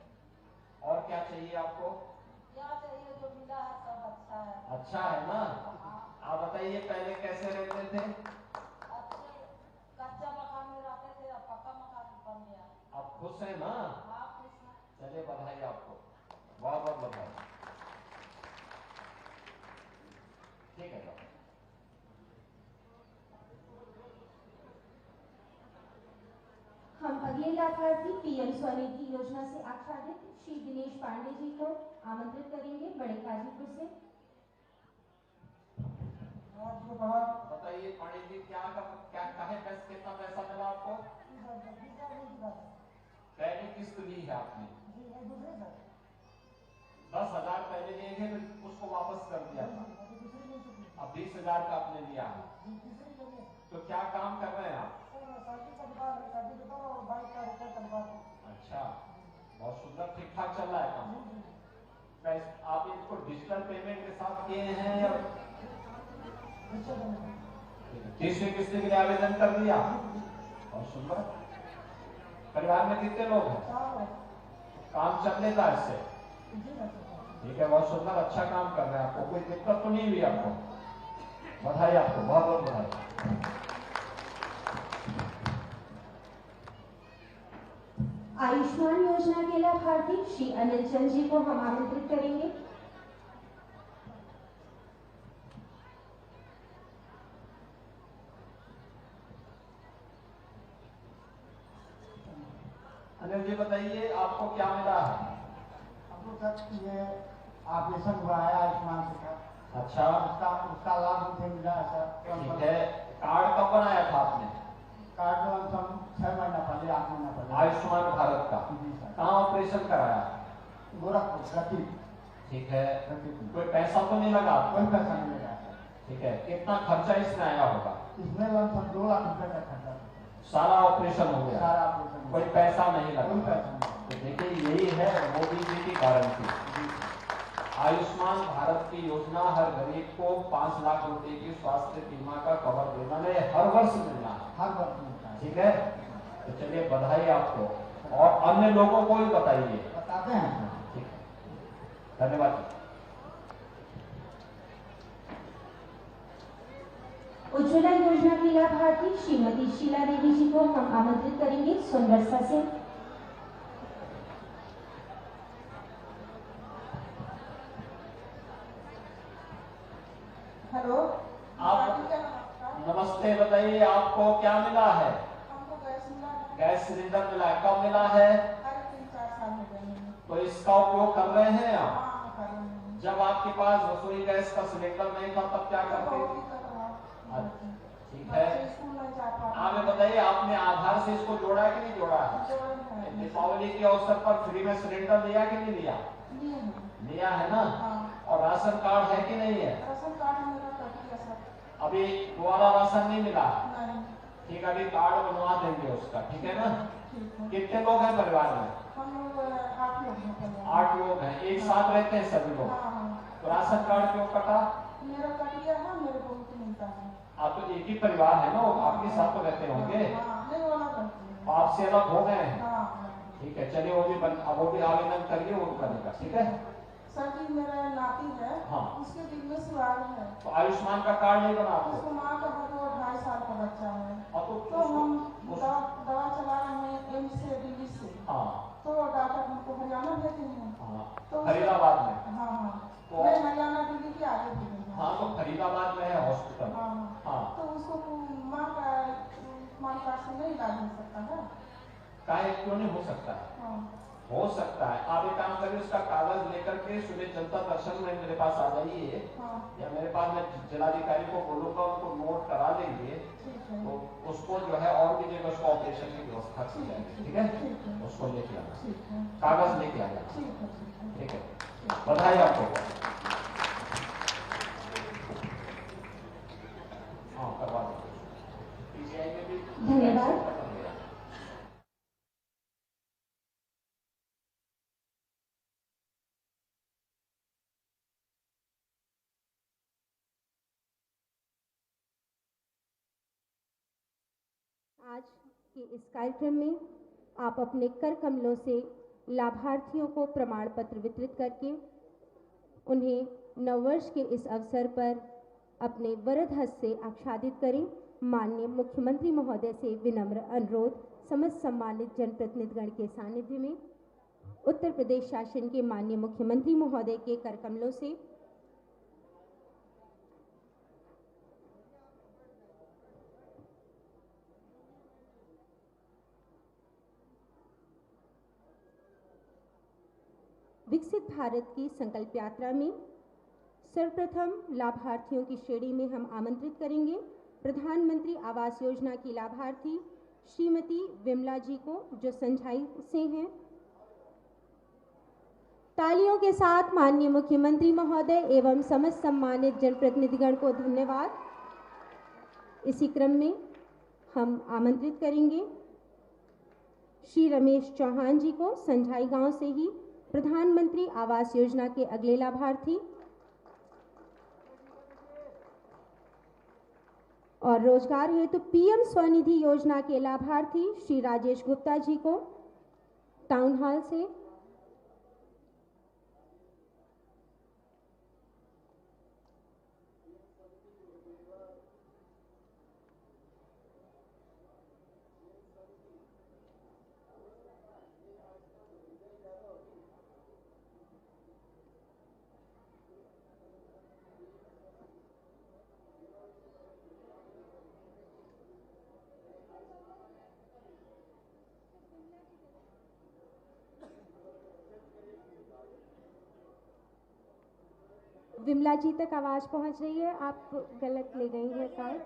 [SPEAKER 7] और क्या चाहिए आपको?
[SPEAKER 8] क्या चाहिए, जो मिला है सब अच्छा है।
[SPEAKER 7] अच्छा है ना? आप बताइए पहले कैसे रहते थे?
[SPEAKER 8] अच्छे कच्चा मकान में रहते थे, अब पक्का मकान बन गया।
[SPEAKER 7] आप खुश हैं ना?
[SPEAKER 8] हाँ, खुश हैं।
[SPEAKER 7] चलिए बधाई आपको, बहुत बहुत बधाई। ठीक है।
[SPEAKER 1] लाभार्थी पीएम स्वनिधि योजना से आच्छादित श्री दिनेश पांडे जी को आमंत्रित करेंगे बड़े गाजीपुर से।
[SPEAKER 7] बताइए पांडे जी, क्या काहे कितना पैसा मिला आपको? पहली किस्त ली है आपने? 10,000 पहले लिए थे तो उसको वापस कर दिया था, अब 20,000 का आपने लिया है। तो क्या काम कर रहे हैं आप? अच्छा, बहुत सुंदर, ठीक ठाक चल रहा है काम। आप इसको डिजिटल पेमेंट के साथ किए हैं या 30वीं किस्त के लिए आवेदन कर दिया? बहुत सुंदर। परिवार में कितने लोग हैं? काम चल लेता है इससे? ठीक है, बहुत सुंदर, अच्छा काम कर रहे हैं। आपको कोई दिक्कत तो नहीं हुई? आपको बधाई, आपको बहुत बहुत बधाई।
[SPEAKER 1] आयुष्मान योजना के लाभार्थी श्री अनिल चंद जी को हम आमंत्रित करेंगे।
[SPEAKER 7] अनिल जी बताइए, आपको क्या मिला है?
[SPEAKER 9] हमको सर ये ऑपरेशन हुआ है आयुष्मान से सर।
[SPEAKER 7] अच्छा,
[SPEAKER 9] उसका लाभ मुझे मिला है सर।
[SPEAKER 7] ठीक है। कार्ड कब बनाया था आपने?
[SPEAKER 9] कार्ड 6 महीना पहले, 8 महीना पहले।
[SPEAKER 7] आयुष्मान भारत का?
[SPEAKER 9] जी सर।
[SPEAKER 7] कहाँ ऑपरेशन कराया?
[SPEAKER 9] गोरखपुर गति।
[SPEAKER 7] ठीक है। कोई पैसा तो नहीं लगा?
[SPEAKER 9] कोई पैसा नहीं लगा सर।
[SPEAKER 7] ठीक है। कितना खर्चा इसमें आया होगा?
[SPEAKER 9] इसमें लगभग 2 लाख रुपए का खर्चा।
[SPEAKER 7] सारा ऑपरेशन हो गया?
[SPEAKER 9] सारा ऑपरेशन।
[SPEAKER 7] कोई पैसा नहीं लगा?
[SPEAKER 9] कोई पैसा नहीं।
[SPEAKER 7] तो देखिए, यही है मोदी जी की गारंटी। आयुष्मान भारत की योजना हर गरीब को 5 लाख रुपए की स्वास्थ्य बीमा का कवर देना है, हर वर्ष मिलना है।
[SPEAKER 9] हर वर्ष मिलता है।
[SPEAKER 7] ठीक है, तो चलिए बधाई आपको, और अन्य लोगों को भी बताइए।
[SPEAKER 9] बताते हैं सर।
[SPEAKER 7] ठीक है, धन्यवाद।
[SPEAKER 1] उज्ज्वला योजना की लाभार्थी श्रीमती शीला देवी जी को हम आमंत्रित करेंगे सोनबरसा से।
[SPEAKER 8] हेलो,
[SPEAKER 7] आप नमस्ते, बताइए आपको क्या मिला है?
[SPEAKER 8] हमको गैस मिला है।
[SPEAKER 7] गैस सिलेंडर मिला है, कब मिला है?
[SPEAKER 8] 3-4 साल हो गए हैं।
[SPEAKER 7] तो इसका उपयोग कर रहे हैं आप?
[SPEAKER 8] हाँ, कर रहे हैं।
[SPEAKER 7] जब आपके पास रसोई गैस का सिलेंडर नहीं था तब क्या करते?
[SPEAKER 8] बहुत दिक्कत रहा।
[SPEAKER 7] ठीक है,
[SPEAKER 8] बच्चे स्कूल नहीं जा पाते।
[SPEAKER 7] आप ये बताइए, आपने आधार से इसको जोड़ा कि नहीं जोड़ा है?
[SPEAKER 8] जोड़े हैं।
[SPEAKER 7] दीपावली के अवसर पर फ्री में सिलेंडर लिया कि नहीं लिया?
[SPEAKER 8] लिए हैं।
[SPEAKER 7] लिया है ना?
[SPEAKER 8] हाँ।
[SPEAKER 7] और राशन कार्ड है कि नहीं है?
[SPEAKER 8] राशन कार्ड मेरा कर दिया सर।
[SPEAKER 7] अभी दोबारा राशन नहीं मिला?
[SPEAKER 8] नहीं।
[SPEAKER 7] ठीक है, अभी कार्ड बनवा देंगे उसका, ठीक है ना?
[SPEAKER 8] ठीक है।
[SPEAKER 7] कितने लोग हैं परिवार में?
[SPEAKER 8] हम लोग 8 लोग हैं परिवार में।
[SPEAKER 7] 8 लोग हैं, एक साथ रहते हैं सभी लोग।
[SPEAKER 8] हाँ, हाँ।
[SPEAKER 7] तो राशन कार्ड क्यों कटा?
[SPEAKER 8] मेरा कट गया है, मेरे को भी मिलता है।
[SPEAKER 7] आप तो एक ही परिवार है ना, वो आपके साथ तो रहते होंगे।
[SPEAKER 8] हाँ, नहीं वाला करती है।
[SPEAKER 7] आपसे अलग हो गए हैं?
[SPEAKER 8] हाँ।
[SPEAKER 7] ठीक है, चलिए वो भी आवेदन करिए, वो करेगा, ठीक है?
[SPEAKER 8] सर जी, मेरा नाती है।
[SPEAKER 7] हाँ।
[SPEAKER 8] उसके दिल में सुराग है।
[SPEAKER 7] तो आयुष्मान का कार्ड नहीं बना आपको?
[SPEAKER 8] उसको माँ का है, वो 2.5 साल का बच्चा है।
[SPEAKER 7] हाँ, तो
[SPEAKER 8] तो हम दवा चला रहे हैं एम्स से, दिल्ली से।
[SPEAKER 7] हाँ
[SPEAKER 8] तो डॉक्टर हमको हरियाणा भेजे हैं।
[SPEAKER 7] हाँ,
[SPEAKER 8] तो
[SPEAKER 7] फरीदाबाद में?
[SPEAKER 8] हाँ हाँ,
[SPEAKER 7] तो
[SPEAKER 8] नहीं, हरियाणा दिल्ली के आगे भेजे हैं।
[SPEAKER 7] हाँ, तो फरीदाबाद में है हॉस्पिटल।
[SPEAKER 8] हाँ
[SPEAKER 7] हाँ,
[SPEAKER 8] तो उसको माँ का आयुष्मान कार्ड से नहीं इलाज हो सकता है?
[SPEAKER 7] काहे क्यों नहीं हो सकता है?
[SPEAKER 8] हाँ।
[SPEAKER 7] हो सकता है। आप एक काम करिए, उसका कागज लेकर के सुबह जनता दर्शन में मेरे पास आ जाइए,
[SPEAKER 8] हाँ।
[SPEAKER 7] या मेरे पास मैं जिलाधिकारी को बोलूंगा, उनको नोट करा देंगे।
[SPEAKER 8] ठीक है।
[SPEAKER 7] तो उसको जो है और भी जगह उसको ऑपरेशन की व्यवस्था की जाएगी, ठीक है?
[SPEAKER 8] ठीक है।
[SPEAKER 7] उसको लेके आना,
[SPEAKER 8] ठीक है।
[SPEAKER 7] कागज लेके आना,
[SPEAKER 8] ठीक है।
[SPEAKER 7] ठीक है? बधाई आपको। हाँ, करवा दो। PCI में भी
[SPEAKER 1] धन्यवाद। आज के इस कार्यक्रम में आप अपने कर कमलों से लाभार्थियों को प्रमाण पत्र वितरित करके उन्हें नववर्ष के इस अवसर पर अपने वरद हस्त से आच्छादित करें। माननीय मुख्यमंत्री महोदय से विनम्र अनुरोध, समस्त सम्मानित जनप्रतिनिधिगण के सानिध्य में उत्तर प्रदेश शासन के माननीय मुख्यमंत्री महोदय के कर कमलों से विकसित भारत की संकल्प यात्रा में सर्वप्रथम लाभार्थियों की श्रेणी में हम आमंत्रित करेंगे प्रधानमंत्री आवास योजना की लाभार्थी श्रीमती विमला जी को, जो संझाई से हैं। तालियों के साथ माननीय मुख्यमंत्री महोदय एवं समस्त सम्मानित जनप्रतिनिधिगण को धन्यवाद। इसी क्रम में हम आमंत्रित करेंगे श्री रमेश चौहान जी को, संझाई गांव से ही प्रधानमंत्री आवास योजना के अगले लाभार्थी, और रोजगार हेतु पीएम स्वनिधि योजना के लाभार्थी श्री राजेश गुप्ता जी को टाउन हॉल से। विमला जी तक आवाज पहुंच रही है, आप गलत ले गई हैं कार्ड।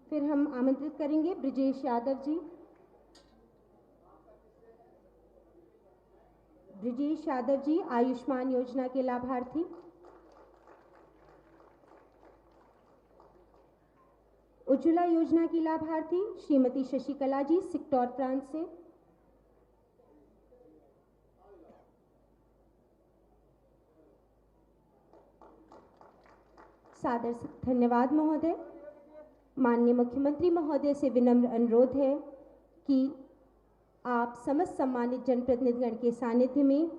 [SPEAKER 1] फिर हम आमंत्रित करेंगे ब्रिजेश यादव जी। ब्रिजेश यादव जी आयुष्मान योजना के लाभार्थी। उज्ज्वला योजना की लाभार्थी श्रीमती शशिकला जी सिकटौर प्रांत से। सादर धन्यवाद महोदय। माननीय मुख्यमंत्री महोदय से विनम्र अनुरोध है कि आप समस्त सम्मानित जनप्रतिनिधिगण के सानिध्य में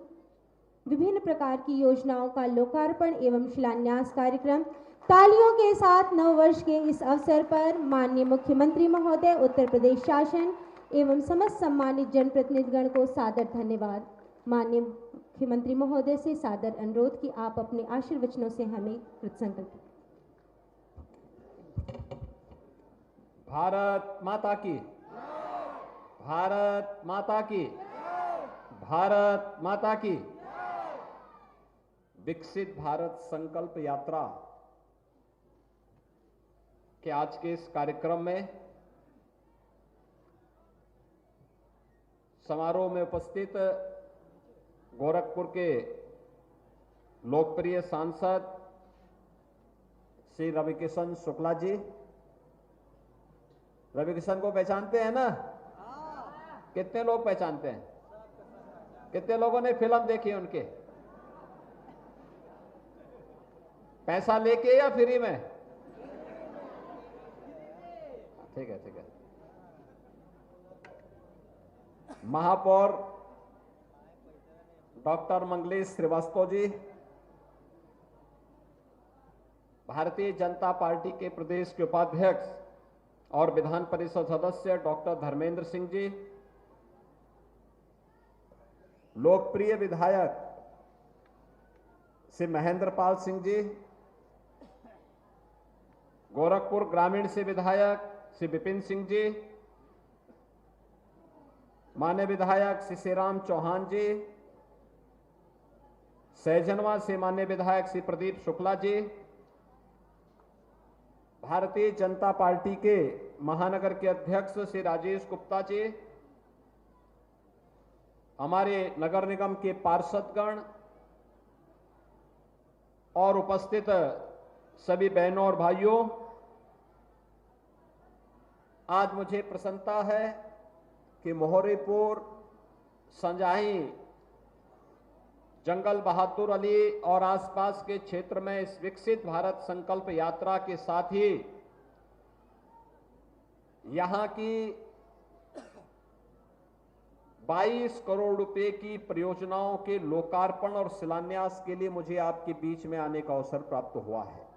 [SPEAKER 1] विभिन्न प्रकार की योजनाओं का लोकार्पण एवं शिलान्यास कार्यक्रम तालियों के साथ नववर्ष के इस अवसर पर माननीय मुख्यमंत्री महोदय, उत्तर प्रदेश शासन एवं समस्त सम्मानित जनप्रतिनिधिगण को सादर धन्यवाद। माननीय मुख्यमंत्री महोदय से सादर अनुरोध कि आप अपने आशीर्वचनों से हमें कृतसंकल्प।
[SPEAKER 10] भारत माता की, भारत माता की, भारत माता की। विकसित भारत संकल्प यात्रा के आज के इस कार्यक्रम में समारोह में उपस्थित गोरखपुर के लोकप्रिय सांसद श्री रविकिशन शुक्ला जी। रविकिशन को पहचानते हैं ना? कितने लोग पहचानते हैं? कितने लोगों ने फिल्म देखी उनके? पैसा लेके या फ्री में? ठीक है, ठीक है। महापौर डॉक्टर मंगलेश श्रीवास्तव जी, भारतीय जनता पार्टी के प्रदेश के उपाध्यक्ष और विधान परिषद सदस्य डॉक्टर धर्मेंद्र सिंह जी, लोकप्रिय विधायक श्री महेंद्र पाल सिंह जी, गोरखपुर ग्रामीण से विधायक श्री विपिन सिंह जी, मान्य विधायक श्री श्रीराम चौहान जी, सहजनवा से मान्य विधायक श्री प्रदीप शुक्ला जी, भारतीय जनता पार्टी के महानगर के अध्यक्ष श्री राजेश गुप्ता जी, हमारे नगर निगम के पार्षदगण और उपस्थित सभी बहनों और भाइयों, आज मुझे प्रसन्नता है कि मोहरीपुर, संजाही, जंगल बहादुर अली और आसपास के क्षेत्र में इस विकसित भारत संकल्प यात्रा के साथ ही यहां की 22 करोड़ रुपए की परियोजनाओं के लोकार्पण और शिलान्यास के लिए मुझे आपके बीच में आने का अवसर प्राप्त हुआ है।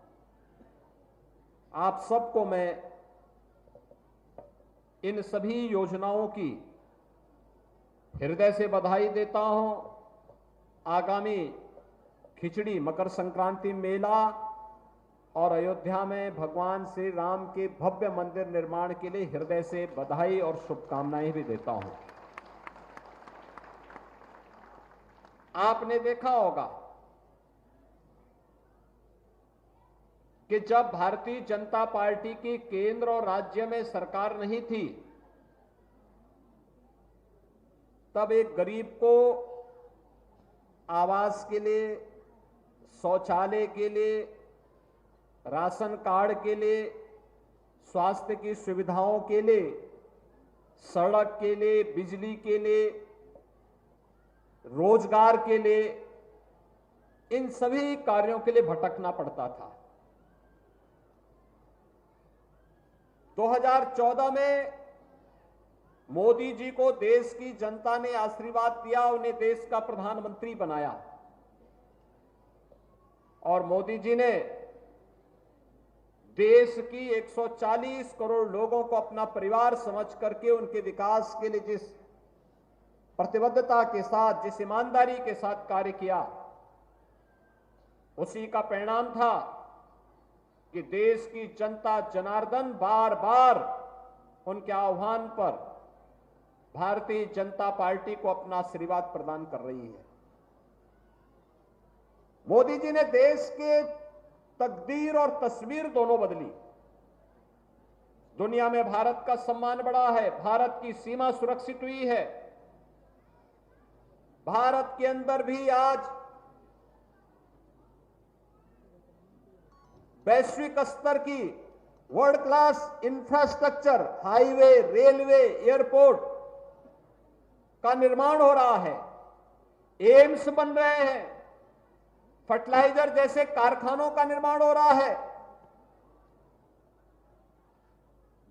[SPEAKER 10] आप सबको मैं इन सभी योजनाओं की हृदय से बधाई देता हूं। आगामी खिचड़ी मकर संक्रांति मेला और अयोध्या में भगवान श्री राम के भव्य मंदिर निर्माण के लिए हृदय से बधाई और शुभकामनाएं भी देता हूं। आपने देखा होगा कि जब भारतीय जनता पार्टी की केंद्र और राज्य में सरकार नहीं थी, तब एक गरीब को आवास के लिए, शौचालय के लिए, राशन कार्ड के लिए, स्वास्थ्य की सुविधाओं के लिए, सड़क के लिए, बिजली के लिए, रोजगार के लिए, इन सभी कार्यों के लिए भटकना पड़ता था। 2014 में मोदी जी को देश की जनता ने आशीर्वाद दिया, उन्हें देश का प्रधानमंत्री बनाया और मोदी जी ने देश की 140 करोड़ लोगों को अपना परिवार समझ करके उनके विकास के लिए जिस प्रतिबद्धता के साथ, जिस ईमानदारी के साथ कार्य किया, उसी का परिणाम था कि देश की जनता जनार्दन बार बार उनके आह्वान पर भारतीय जनता पार्टी को अपना आशीर्वाद प्रदान कर रही है। मोदी जी ने देश के तकदीर और तस्वीर दोनों बदली। दुनिया में भारत का सम्मान बढ़ा है, भारत की सीमा सुरक्षित हुई है, भारत के अंदर भी आज वैश्विक स्तर की world class infrastructure, highway, railway, airport का निर्माण हो रहा है, एम्स बन रहे हैं, फर्टिलाइजर जैसे कारखानों का निर्माण हो रहा है।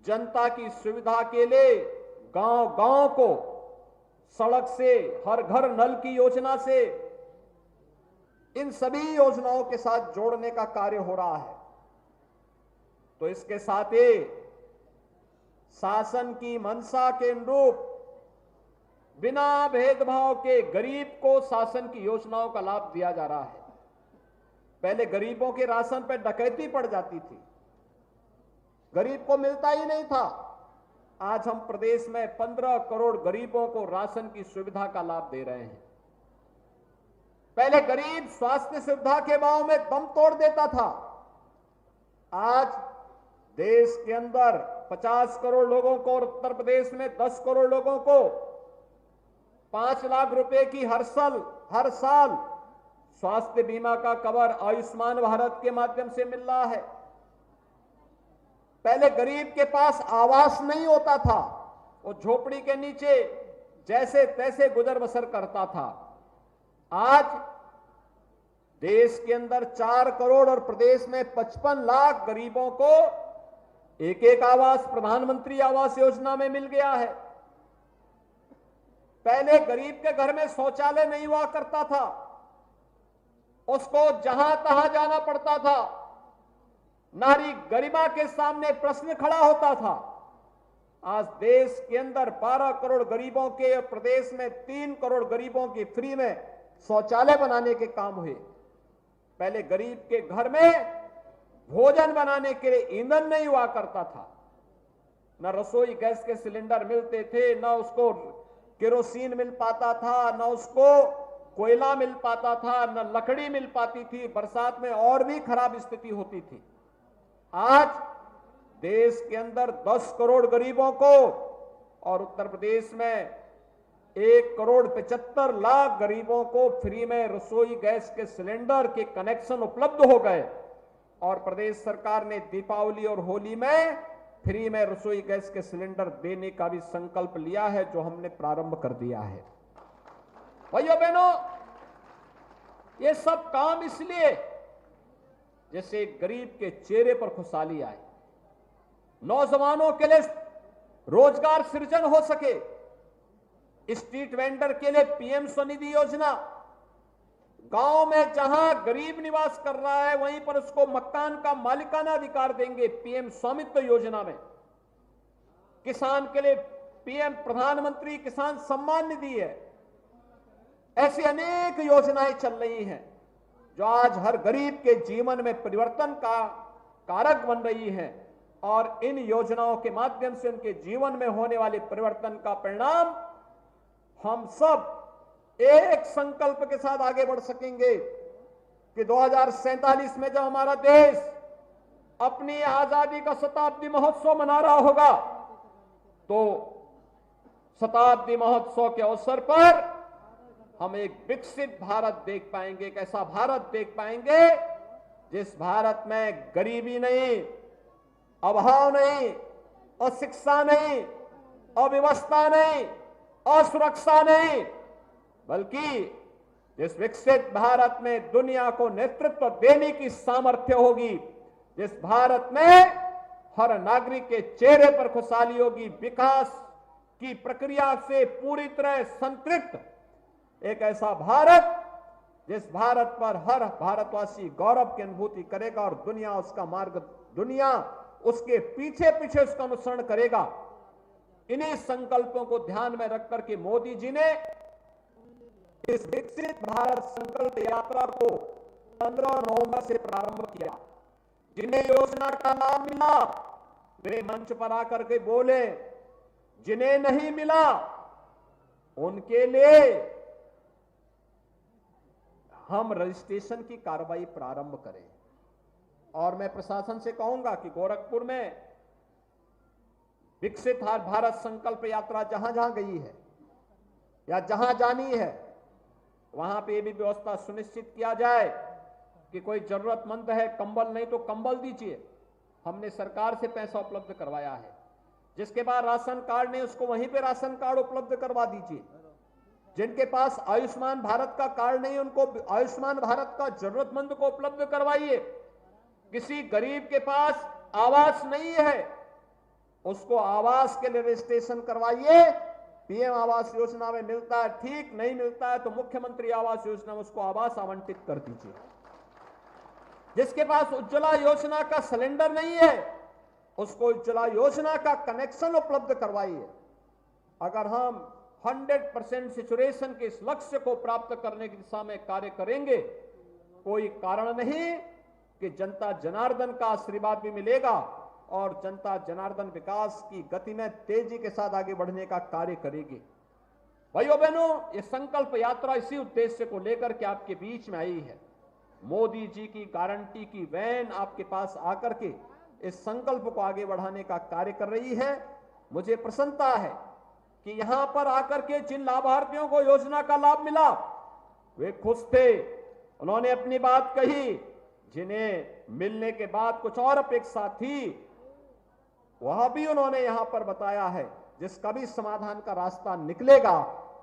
[SPEAKER 10] जनता की सुविधा के लिए गांव-गांव को सड़क से, हर घर नल की योजना से, इन सभी योजनाओं के साथ जोड़ने का कार्य हो रहा है। तो इसके साथ ही शासन की मंशा के अनुरूप बिना भेदभाव के गरीब को शासन की योजनाओं का लाभ दिया जा रहा है। पहले गरीबों के राशन पे डकैती पड़ जाती थी, गरीब को मिलता ही नहीं था। आज हम प्रदेश में 15 करोड़ गरीबों को राशन की सुविधा का लाभ दे रहे हैं। पहले गरीब स्वास्थ्य सुविधा के भाव में दम तोड़ देता था, आज देश के अंदर 50 करोड़ लोगों को और उत्तर प्रदेश में 10 करोड़ लोगों को 5 लाख रुपए की हर साल स्वास्थ्य बीमा का कवर आयुष्मान भारत के माध्यम से मिल रहा है। पहले गरीब के पास आवास नहीं होता था, वो झोपड़ी के नीचे जैसे तैसे गुजर बसर करता था। आज देश के अंदर 4 करोड़ और प्रदेश में 55 लाख गरीबों को एक एक आवास प्रधानमंत्री आवास योजना में मिल गया है। पहले गरीब के घर में शौचालय नहीं हुआ करता था, उसको जहां तहां जाना पड़ता था, नारी गरिमा के सामने प्रश्न खड़ा होता था। आज देश के अंदर 12 करोड़ गरीबों के, प्रदेश में 3 करोड़ गरीबों की फ्री में शौचालय बनाने के काम हुए। पहले गरीब के घर में भोजन बनाने के लिए ईंधन नहीं हुआ करता था, न रसोई गैस के सिलेंडर मिलते थे, न उसको केरोसिन मिल पाता था, न उसको कोयला मिल पाता था, न लकड़ी मिल पाती थी। बरसात में और भी खराब स्थिति होती थी। आज देश के अंदर 10 करोड़ गरीबों को और उत्तर प्रदेश में 1 करोड़ 75 लाख गरीबों को फ्री में रसोई गैस के सिलेंडर के कनेक्शन उपलब्ध हो गए और प्रदेश सरकार ने दीपावली और होली में फ्री में रसोई गैस के सिलेंडर देने का भी संकल्प लिया है, जो हमने प्रारंभ कर दिया है। भाइयों बहनों, ये सब काम इसलिए जैसे गरीब के चेहरे पर खुशहाली आए, नौजवानों के लिए रोजगार सृजन हो सके, स्ट्रीट वेंडर के लिए पीएम स्वनिधि योजना, गांव में जहां गरीब निवास कर रहा है वहीं पर उसको मकान का मालिकाना अधिकार देंगे पीएम स्वामित्व योजना में। किसान के लिए पीएम प्रधानमंत्री किसान सम्मान निधि है। ऐसी अनेक योजनाएं चल रही हैं जो आज हर गरीब के जीवन में परिवर्तन का कारक बन रही हैं और इन योजनाओं के माध्यम से उनके जीवन में होने वाले परिवर्तन का परिणाम हम सब एक संकल्प के साथ आगे बढ़ सकेंगे कि 2047 में जब हमारा देश अपनी आजादी का शताब्दी महोत्सव मना रहा होगा, तो शताब्दी महोत्सव के अवसर पर हम एक विकसित भारत देख पाएंगे, एक ऐसा भारत देख पाएंगे जिस भारत में गरीबी नहीं, अभाव नहीं, अशिक्षा नहीं, अव्यवस्था नहीं, असुरक्षा नहीं, बल्कि जिस विकसित भारत में दुनिया को नेतृत्व देने की सामर्थ्य होगी, जिस भारत में हर नागरिक के चेहरे पर खुशहाली होगी, विकास की प्रक्रिया से पूरी तरह संतृप्त एक ऐसा भारत जिस भारत पर हर भारतवासी गौरव की अनुभूति करेगा और दुनिया उसका मार्ग, दुनिया उसके पीछे पीछे उसका अनुसरण करेगा। इन्हीं संकल्पों को ध्यान में रखकर के मोदी जी ने इस विकसित भारत संकल्प यात्रा को 15 नवंबर से प्रारंभ किया। जिन्हें योजना का लाभ मिला वे मंच पर आकर के बोले, जिन्हें नहीं मिला उनके लिए हम रजिस्ट्रेशन की कार्रवाई प्रारंभ करें। और मैं प्रशासन से कहूंगा कि गोरखपुर में विकसित भारत संकल्प यात्रा जहां जहां गई है या जहां जानी है, वहां पे भी व्यवस्था सुनिश्चित किया जाए कि कोई जरूरतमंद है, कंबल नहीं तो कंबल दीजिए। हमने सरकार से पैसा उपलब्ध करवाया है। जिसके पास राशन कार्ड नहीं उसको वहीं पे राशन कार्ड उपलब्ध करवा दीजिए। जिनके पास आयुष्मान भारत का कार्ड नहीं उनको आयुष्मान भारत का जरूरतमंद को उपलब्ध करवाइए। किसी गरीब के पास आवास नहीं है उसको आवास के लिए रजिस्ट्रेशन करवाइए। पीएम आवास योजना में मिलता है ठीक, नहीं मिलता है तो मुख्यमंत्री आवास योजना में उसको आवास आवंटित कर दीजिए। जिसके पास उज्ज्वला योजना का सिलेंडर नहीं है उसको उज्ज्वला योजना का कनेक्शन उपलब्ध करवाइए। अगर हम 100% सैचुरेशन के इस लक्ष्य को प्राप्त करने की दिशा में कार्य करेंगे, कोई कारण नहीं कि जनता जनार्दन का आशीर्वाद भी मिलेगा और जनता जनार्दन विकास की गति में तेजी के साथ आगे बढ़ने का कार्य करेगी। भाइयों बहनों, ये संकल्प यात्रा इसी उद्देश्य को लेकर के आपके बीच में आई है। मोदी जी की गारंटी की वैन आपके पास आकर के इस संकल्प को आगे बढ़ाने का कार्य कर रही है। मुझे प्रसन्नता है कि यहां पर आकर के जिन लाभार्थियों को योजना का लाभ मिला वे खुश थे, उन्होंने अपनी बात कही। जिन्हें मिलने के बाद कुछ और अपेक्षा थी वह भी उन्होंने यहां पर बताया है। जिसका भी समाधान का रास्ता निकलेगा,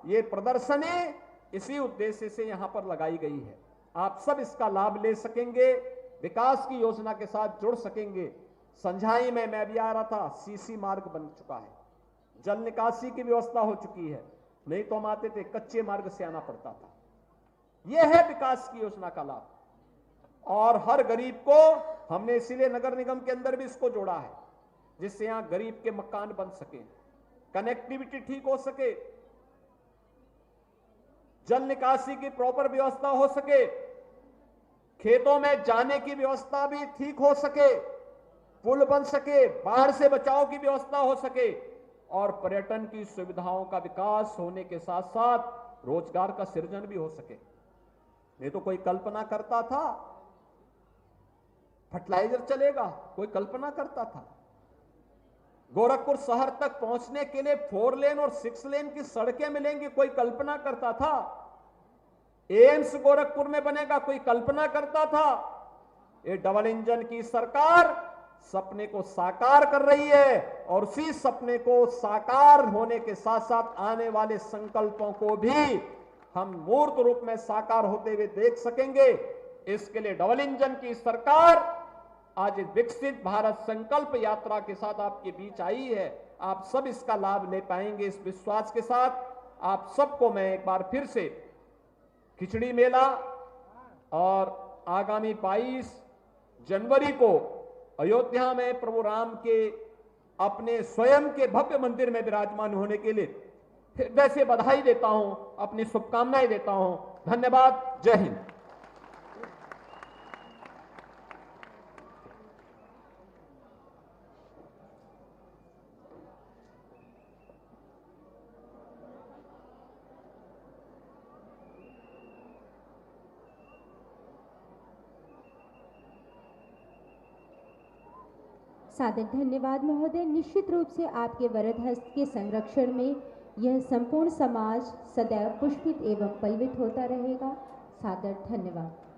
[SPEAKER 10] ये प्रदर्शनी इसी उद्देश्य से यहां पर लगाई गई है। आप सब इसका लाभ ले सकेंगे, विकास की योजना के साथ जुड़ सकेंगे। संझाई में मैं भी आ रहा था, सीसी मार्ग बन चुका है, जल निकासी की व्यवस्था हो चुकी है, नहीं तो हम आते थे कच्चे मार्ग से आना पड़ता था। यह है विकास की योजना का लाभ और हर गरीब को हमने इसीलिए नगर निगम के अंदर भी इसको जोड़ा है जिससे यहां गरीब के मकान बन सके, कनेक्टिविटी ठीक हो सके, जल निकासी की प्रॉपर व्यवस्था हो सके, खेतों में जाने की व्यवस्था भी ठीक हो सके, पुल बन सके, बाढ़ से बचाव की व्यवस्था हो सके और पर्यटन की सुविधाओं का विकास होने के साथ साथ रोजगार का सृजन भी हो सके। नहीं तो कोई कल्पना करता था फर्टिलाइजर चलेगा, कोई कल्पना करता था गोरखपुर शहर तक पहुंचने के लिए 4 लेन और 6 लेन की सड़कें मिलेंगी, कोई कल्पना करता था एम्स गोरखपुर में बनेगा, कोई कल्पना करता था। ये डबल इंजन की सरकार सपने को साकार कर रही है और उसी सपने को साकार होने के साथ साथ आने वाले संकल्पों को भी हम मूर्त रूप में साकार होते हुए देख सकेंगे। इसके लिए डबल इंजन की सरकार आज विकसित भारत संकल्प यात्रा के साथ आपके बीच आई है। आप सब इसका लाभ ले पाएंगे इस विश्वास के साथ। आप सबको मैं एक बार फिर से खिचड़ी मेला और आगामी 22 जनवरी को अयोध्या में प्रभु राम के अपने स्वयं के भव्य मंदिर में विराजमान होने के लिए हृदय से बधाई देता हूं, अपनी शुभकामनाएं देता हूं। धन्यवाद। जय हिंद।
[SPEAKER 1] सादर धन्यवाद महोदय। निश्चित रूप से आपके वरद हस्त के संरक्षण में यह संपूर्ण समाज सदैव पुष्पित एवं पल्वित होता रहेगा। सादर धन्यवाद।